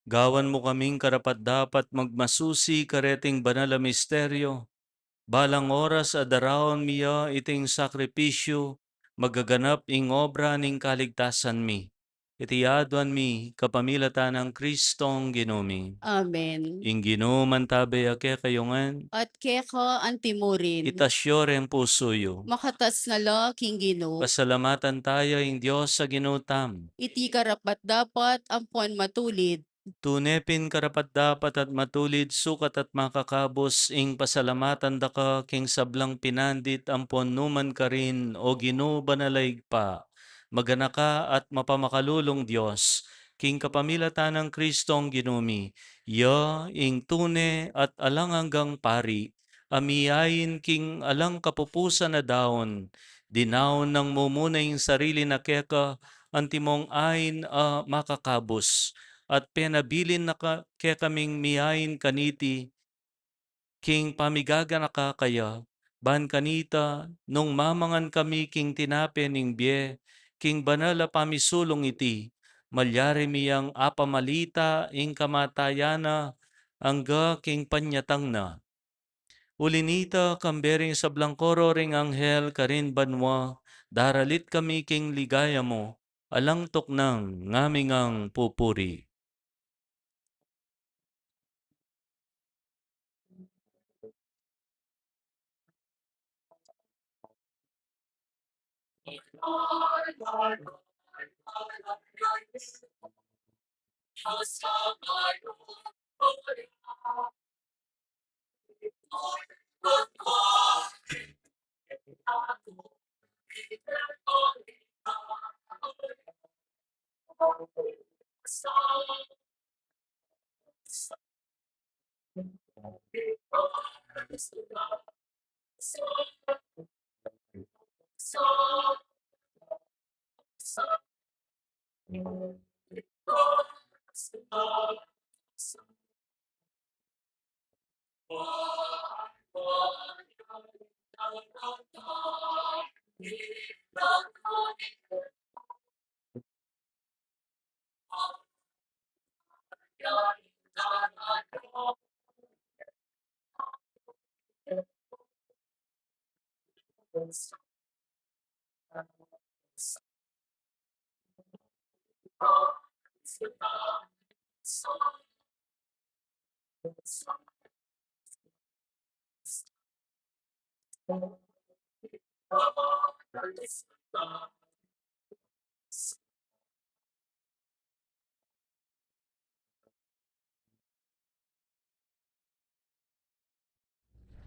gawan mo kaming karapat-dapat magmasusi kareting banal a misteryo. Balang oras adarawon miya iting sakripisyo, magaganap ing obra ning kaligtasan mi. Itiadwan mi, kapamilatan ng Kristong Ginumi. Amen. Ing ginuman tabi ake kayungan, At keka antimurin, itasyo ren pusoyo. makatas nga la king Ginoo, Pasalamatan tayo ing Diyos sa ginutam. iti karapat dapat ang puan matulid, Tunepin karapat-dapat at matulid sukat at makakabos ing pasalamatan daka king sablang pinandit ampon numan ka rin o Ginoo banalaig pa. Maganaka at mapamakalulong Diyos, king kapamilatan ng Kristong ginumi, ya ing tune at alang hanggang pari, amiyain king alang kapupusan na daon, dinaon ng mumuna sarili na keka, antimong ain a makakabos at penabilin na kaya kaming miyain kaniti, king pamigaga na kakaya, ban kanita, nung mamangan kami king tinape ning bie, king banala pamisulong iti, malyari miyang apamalita ing kamatayana, angga king panyatang na. Ulinita kambering sa blangkoro ring anghel karin banwa, daralit kami king ligaya mo, alang toknang ngamingang pupuri.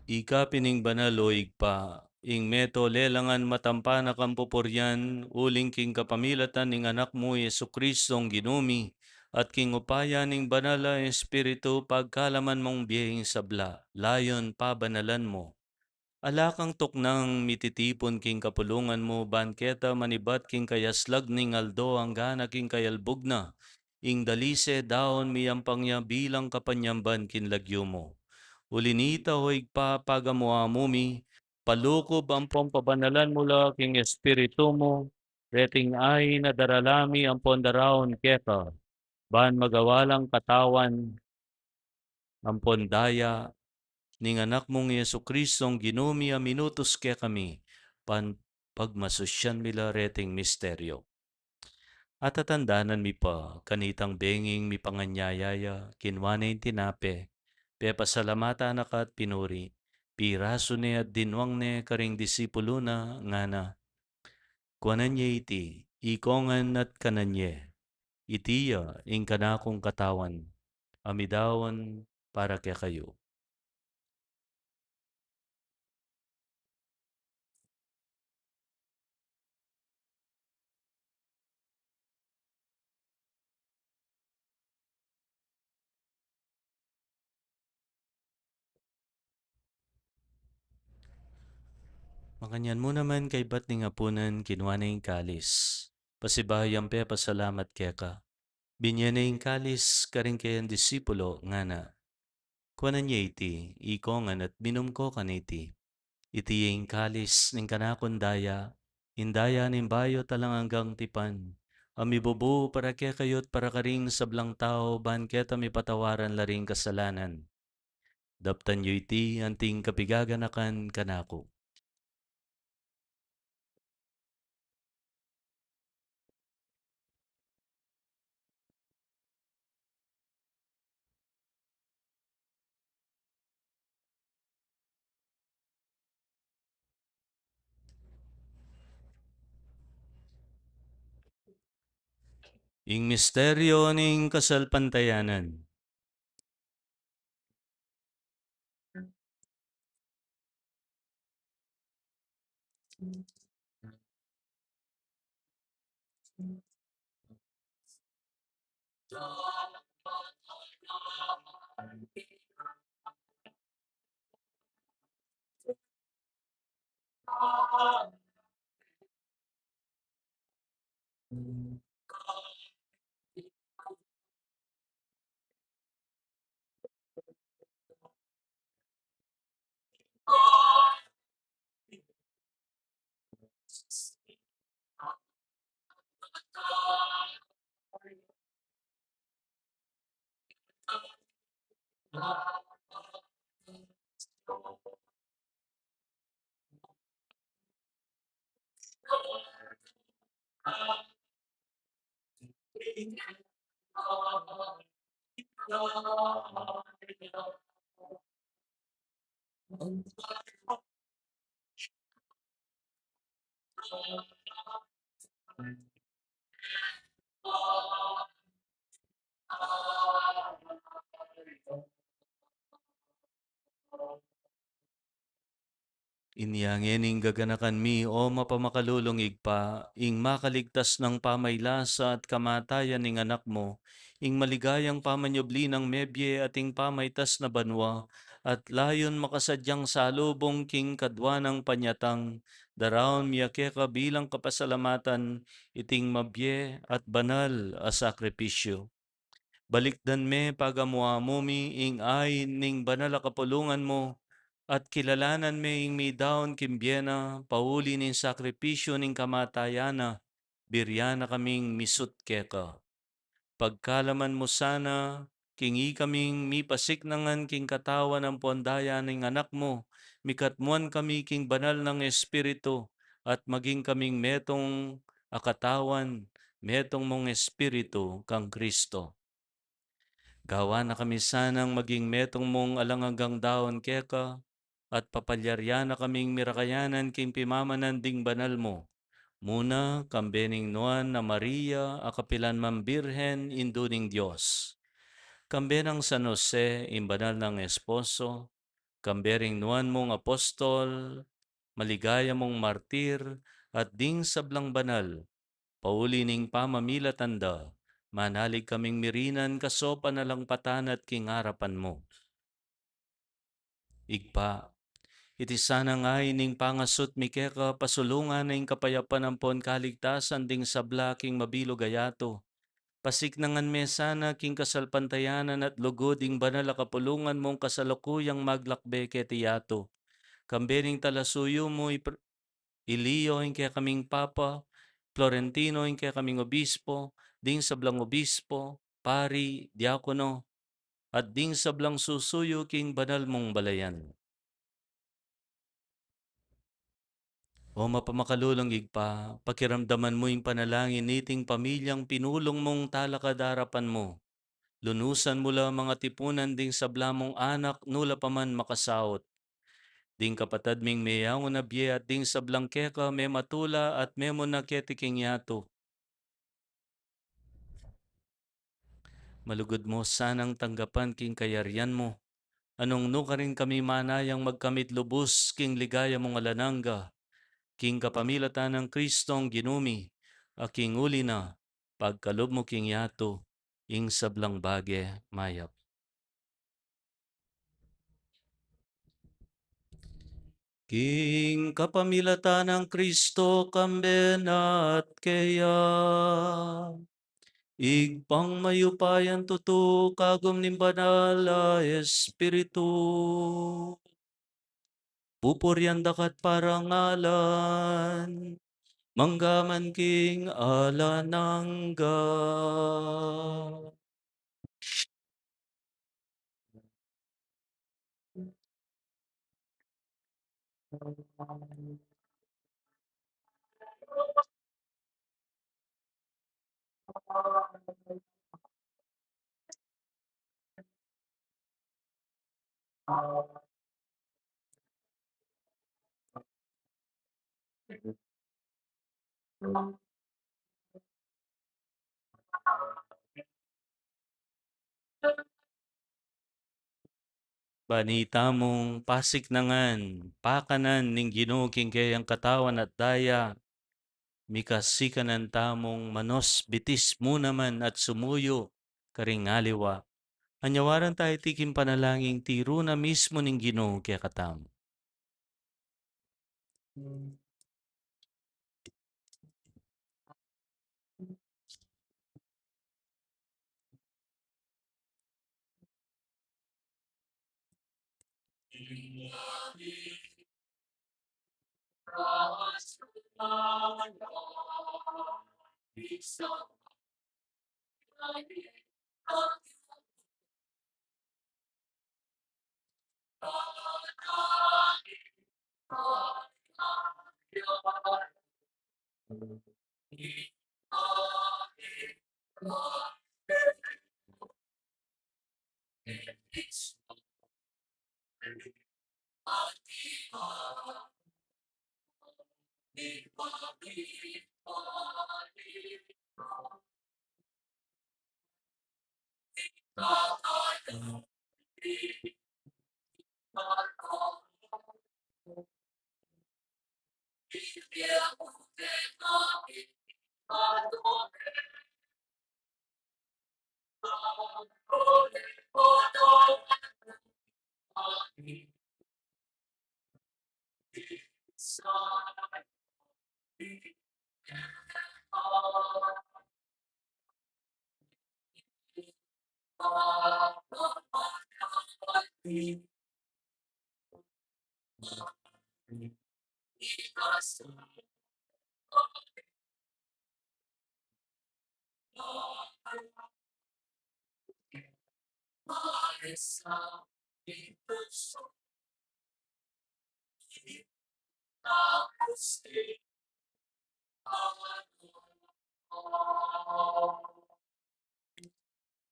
Ika pining banal o igpa, ing meto lelangan matampa na kampupuryan, uling king kapamilatan ning anak mo Yesu Kristong ginumi, at king upaya ning banala Espiritu pagkalaman mong biyeng sabla, layon pabanalan mo. Alakang tuknang mititipon king kapulungan mo, banketa manibat king kayaslag ning aldo hanggang king kayalbog na, ing dalise daon miyampangya bilang kapanyamban kin lagyo mo. Ulinita hoig pa pagamuamumi, palukob ang pampabanalan mula king espiritu mo, reting ay nadaralami ang pondaraon keta, ban magawalang katawan, ang pondaya, ning anak mong Yesu Kristong ginumi a minutos ke kami, pan pagmasusyan mila reting misteryo. At tatandanan mi pa, kanitang benging mi panganyayaya, kinwanay tinape, pe pasalamata na kat pinuri, piraso ne at dinwang ne karing disipulo na nga na, kuananye iti, ikongan at kananye, itiya ing kanakong katawan, amidawan para kaya kayo. Makanyan mo naman kay ba't ni ngapunan kinwanay kalis. Pasibahayang pe pasalamat kaya ka. Binyanay kalis karing kayang disipulo nga na. Kuanan niya iti, ikongan at minum ko kaniti. Iti yung kalis ning kanakon daya, indaya ning bayo talang hanggang tipan. Amibubu para kaya kayo't para karing sablang tao, ban keta mi patawaran laring kasalanan. Daptan yo iti, anting kapigaganakan kanako. Ing misteryo ning kasalpantayanan. Inyangening gaganakan mi o mapamakalulungig pa, ing makaligtas ng pamaylasa at kamatayan ning anak mo, ing maligayang pamanyobli ng mebye at ing pamaytas na banwa, at layon makasadyang salubong king kadwa ng panyatang, daraon miyake ka bilang kapasalamatan, iting mabye at banal a sakripisyo. Balikdan me pagamuamumi ing ay ning banal a kapulungan mo, at kilalanan me ing mi daon kimbyena, pauli ning sakripisyo ning kamatayana, biryana kaming misut keka. Pagkalaman mo sana, kingi kaming mipasiknangan king katawan ng pondaya ning anak mo, mikatmuan kami king banal ng Espiritu, at maging kaming metong akatawan, metong mong Espiritu kang Kristo. Gawa na kami sanang maging metong mong alanganggang daon keka, at papalyarya na kaming mirakayanan king pimamanan ding banal mo. Muna, kambening nuan na Maria, akapilan man Birhen, induning Diyos. Kambenang San Jose, imbanal ng esposo, kambering nuan mong apostol, maligaya mong martir, at ding sablang banal, paulining pamamilatanda, manalig kaming mirinan kaso panalangpatan at kingarapan mo. Igpa, iti sana nga ining pangasot mikeka pasulungan na ing kapayapan ampon kaligtasan ding sabla king mabilog ayato. Pasiknangan me sana king kasalpantayanan at lugod ing banal a kapulungan mong kasalukuyang maglakbe ketiyato. Kambening talasuyo mo iliyo ing kaya kaming papa, Florentino ing kaya kaming obispo, ding sablang obispo, pari, diakono, at ding sablang susuyo king banal mong balayan. O mapamakalulong igpa, pakiramdaman mo yung panalangin niting pamilyang pinulong mong talakadarapan mo. Lunusan mo lang mga tipunan ding sablamong anak nula paman makasaot. Ding kapatad ming mayang na biye at ding sablang keka may matula at memo na ketiking yato. Malugod mo sanang tanggapan king kayarian mo. Anong no ka rin kami manayang magkamit lubos king ligaya mong alanangga. King kapamilatan ng Kristong ginumi, aking uli na, pagkalob mo king yato, ing sablang bage mayap. King kapamilatan ng Kristo kambenat kaya, igpang mayupayan tutu kagum nim banala Espiritu. Pupuryan dakat parangalan, manggaman king alanangga. Banita mong pasiknangan, pakanan ning Ginoo king kayang katawan at daya, mikasikanan tamong manos bitis mo naman at sumuyo, karing aliwa. Anyawaran tayo tikim panalangin tiro na mismo ning Ginoo kaya katam.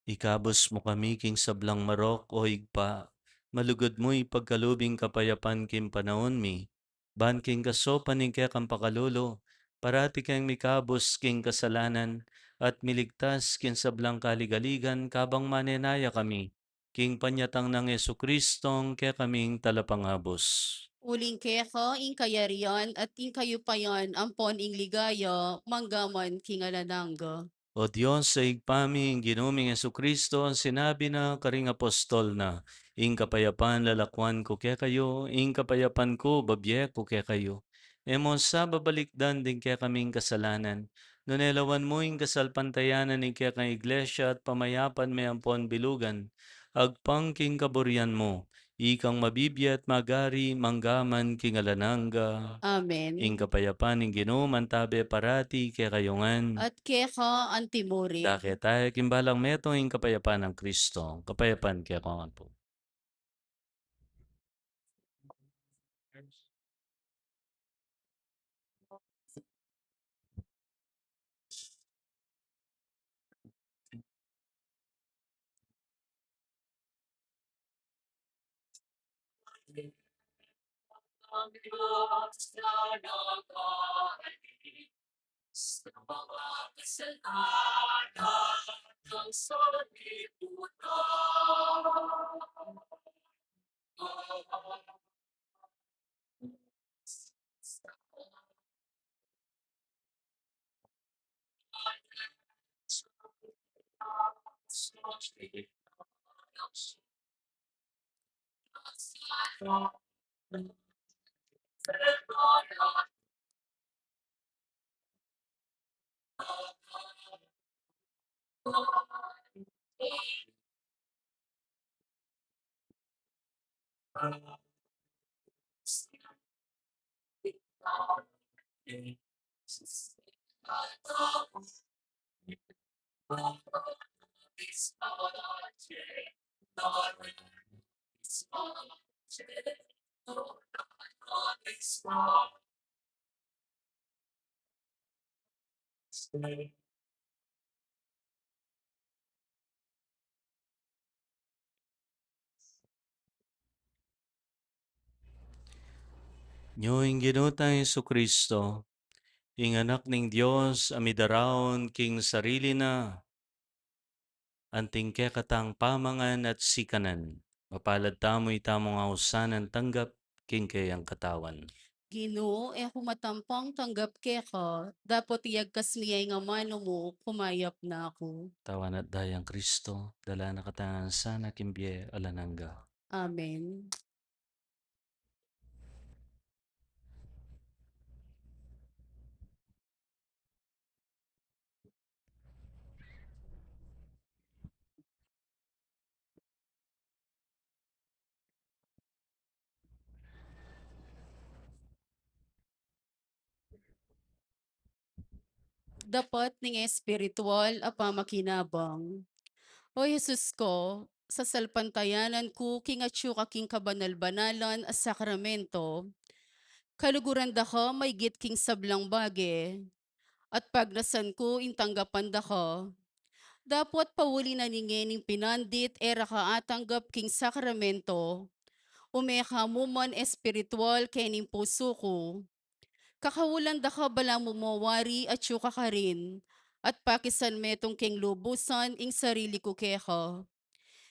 Ikabos mo kami king sablang marok o higpa, malugod mo'y pagkalubing kapayapan king panahon mi, ban king kasopan ning kaya kang pakalolo, parati kang mikabos king kasalanan, at miligtas king sablang kaligaligan kabang manenaya kami, king panyatang ng Yesu Kristong kaya kaming talapangabos. Uling keka, ing kayarian at ing kayupayan, ampon ing ligaya, manggaman kingalanangga. O Diyos, sa igpami, ginuming Yesu Kristo, ang sinabi na karing apostol na, ing kapayapaan lalakwan ko kaya kayo, ing kapayapan ko babye ko kaya kayo. Emo sa babalikdan din kaya kaming kasalanan, nunelawan mo ing kasalpantayanan ni kaya kang iglesia at pamayapan may ampon bilugan, agpang king kaburian mo, ikang mabibya at magari, manggaman king alanangga, ing Amen. kapayapaan ing Ginoo mantabe parati kaya kayongan. At keka, antimurik. Dake tayo kimbalang metong ing kapayapaan ng Kristo. Kapayapaan kaya ko po. Ang Diyos na nag-aalis sa mga kasalanan ng sanlibutan. Nyo ing ginutang Yesu Kristo, ing anak ning Diyos, amidaraon king sarili na, anting kaya katang pamangan at sikanan. Mapalad tamo itamong ausanan tanggap king kayang katawan. Ginoo, e humatampang tanggap keka, dapat iyagkas niyay nga mano mo, kumayap na ako. Tawan at dayang Kristo, dala na katangan sana kimbye alanangga. Amen. Dapat ning espiritual apa makinabang. O Jesus ko, sa salpantayanan ko kingatsu ka king kabanal-banalan as sakramento, kaluguran da ka may git king sablang bage, at pagnasan ko intanggapan da ka. Dapat pauli na ningening pinandit era ka atanggap king sakramento, umeka mo man espiritual kening puso ko. Kakawulan da ka bala mo mawari at syuka ka rin, at pakisan metong king lubusan ing sarili ko keha.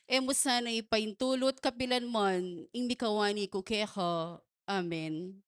Emo sana ipaintulot kapilan man, ing mikawani ko keha. Amen.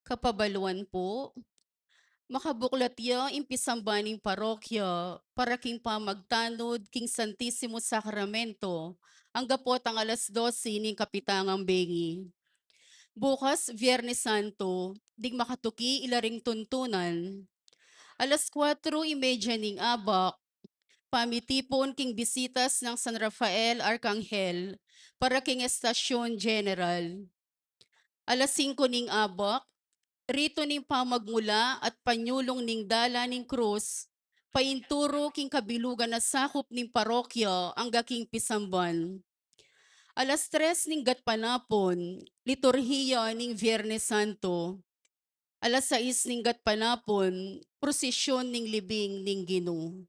Kapabaluan po, Makabuklat ya impisambaning parokya para king pamagtanod king Santissimo Sacramento ang gapot ang alas 12 ning kapitangang bengi. Bukas, Viernes Santo, dig makatuki ilaring tuntunan. Alas 4:30 ning abak, pamitipon king bisitas ng San Rafael Arcangel para king Estasyon General. Alas 5 ning abak, rito ning pamagmula at panyulong ning dala ning krus, painturo king kabilugan na sakop ning parokya ang gaking pisamban. Alas 3 ning gatpanapon, liturhiya ning Viernes Santo. Alas 6 ning gatpanapon, prosesyon ning libing ning Ginoo.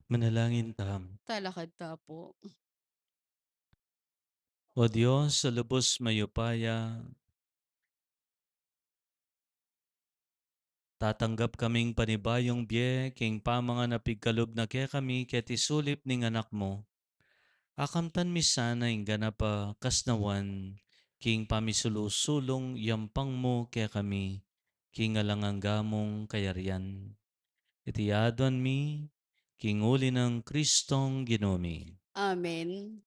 Manalangin ta. Talakad ta po. O Diyos, sa lubos mayupaya, tatanggap kaming panibayong biye, king pamangan na pigkalub na kaya kami, ket isulip ning anak mo. Akamtan mi sana ingana pa kasnawan, king pamisulusulong yampang mo kaya kami, king alanganggamong kayarian. Itiadon mi, king uli ng Kristong Ginomi. Amen.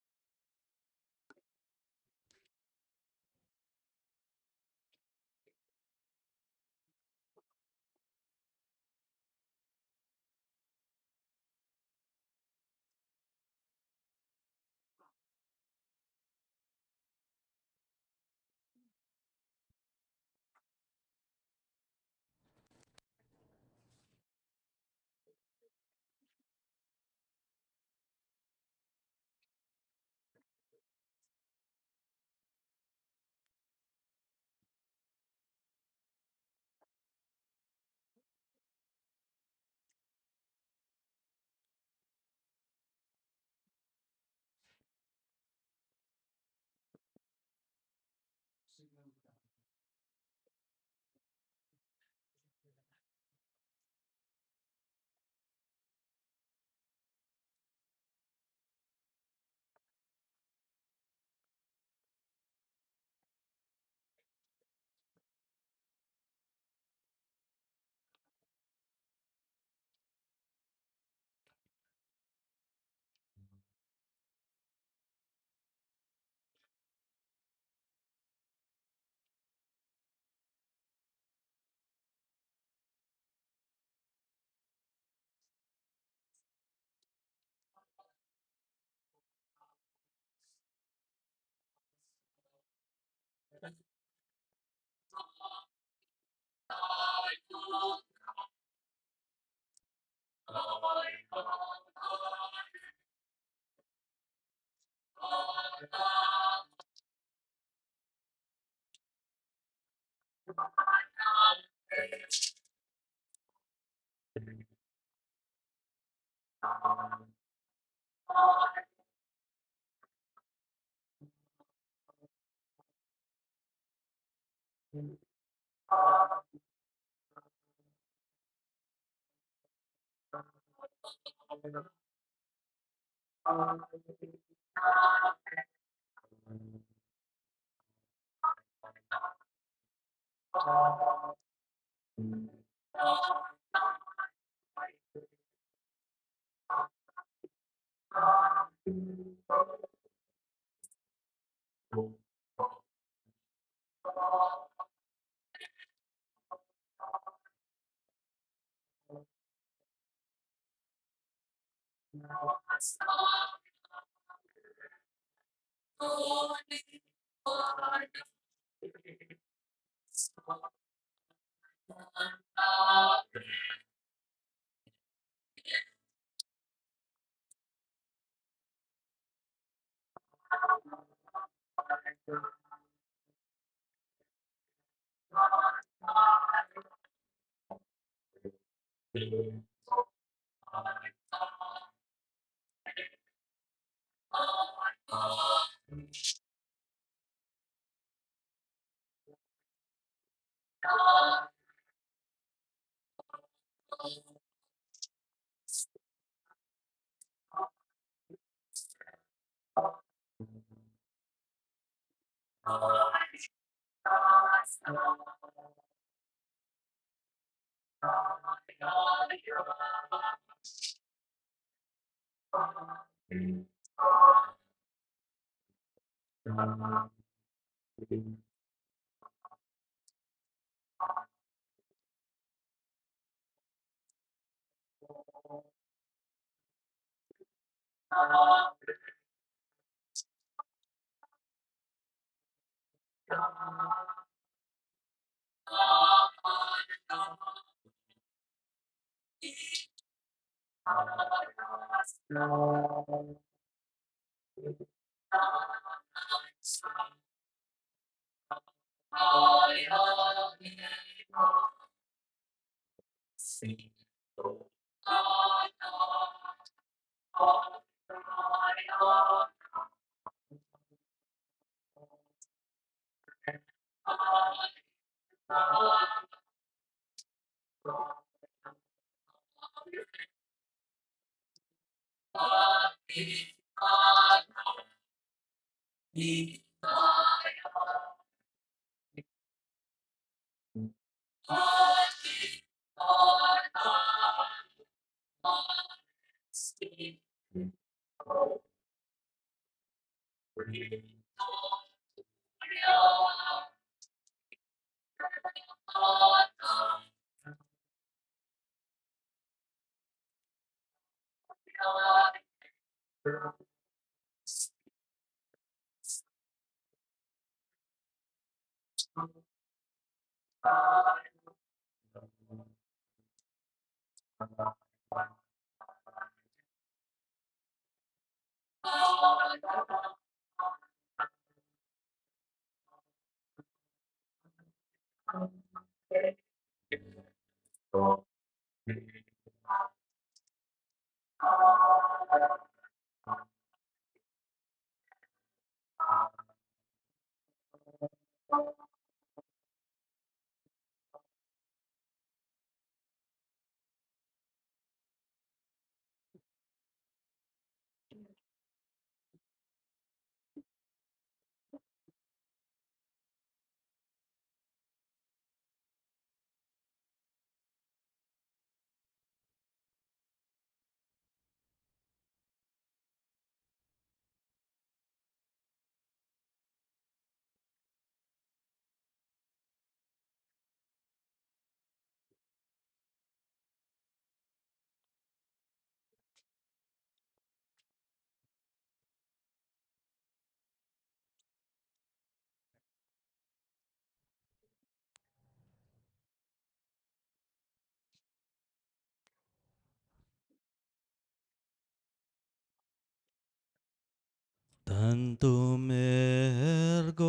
Tantum ergo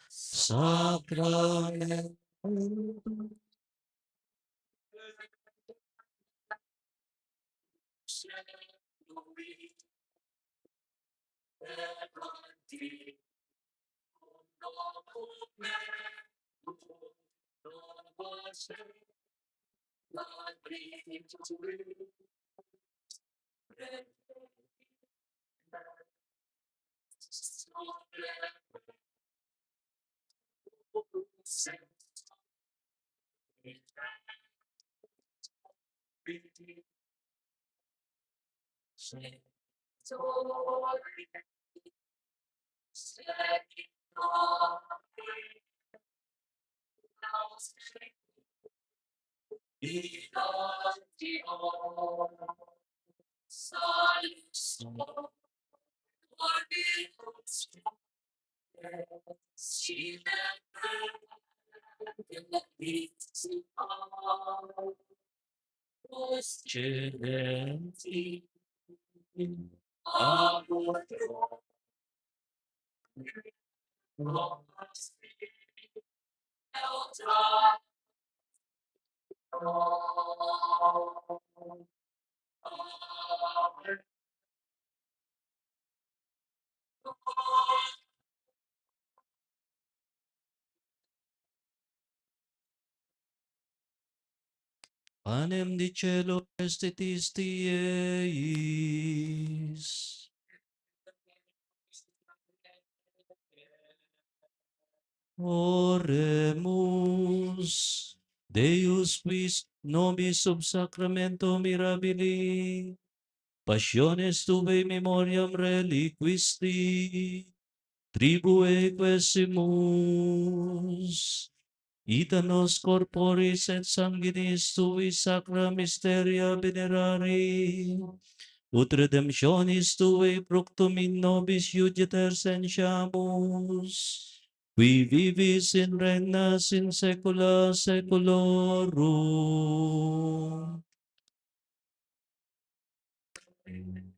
sacramentum Panem di cielo estitisti eis. Oremus. Deus quis nobis sub sacramento mirabili, passiones tuae memoriam reliquisti, tribue quesimus, ita nos corporis et sanguinis tui sacra mysteria venerari, ut redemptionis tuae fructum in nobis iuditer sentiamus, qui vivis in regnas in saecula saeculorum. Amen.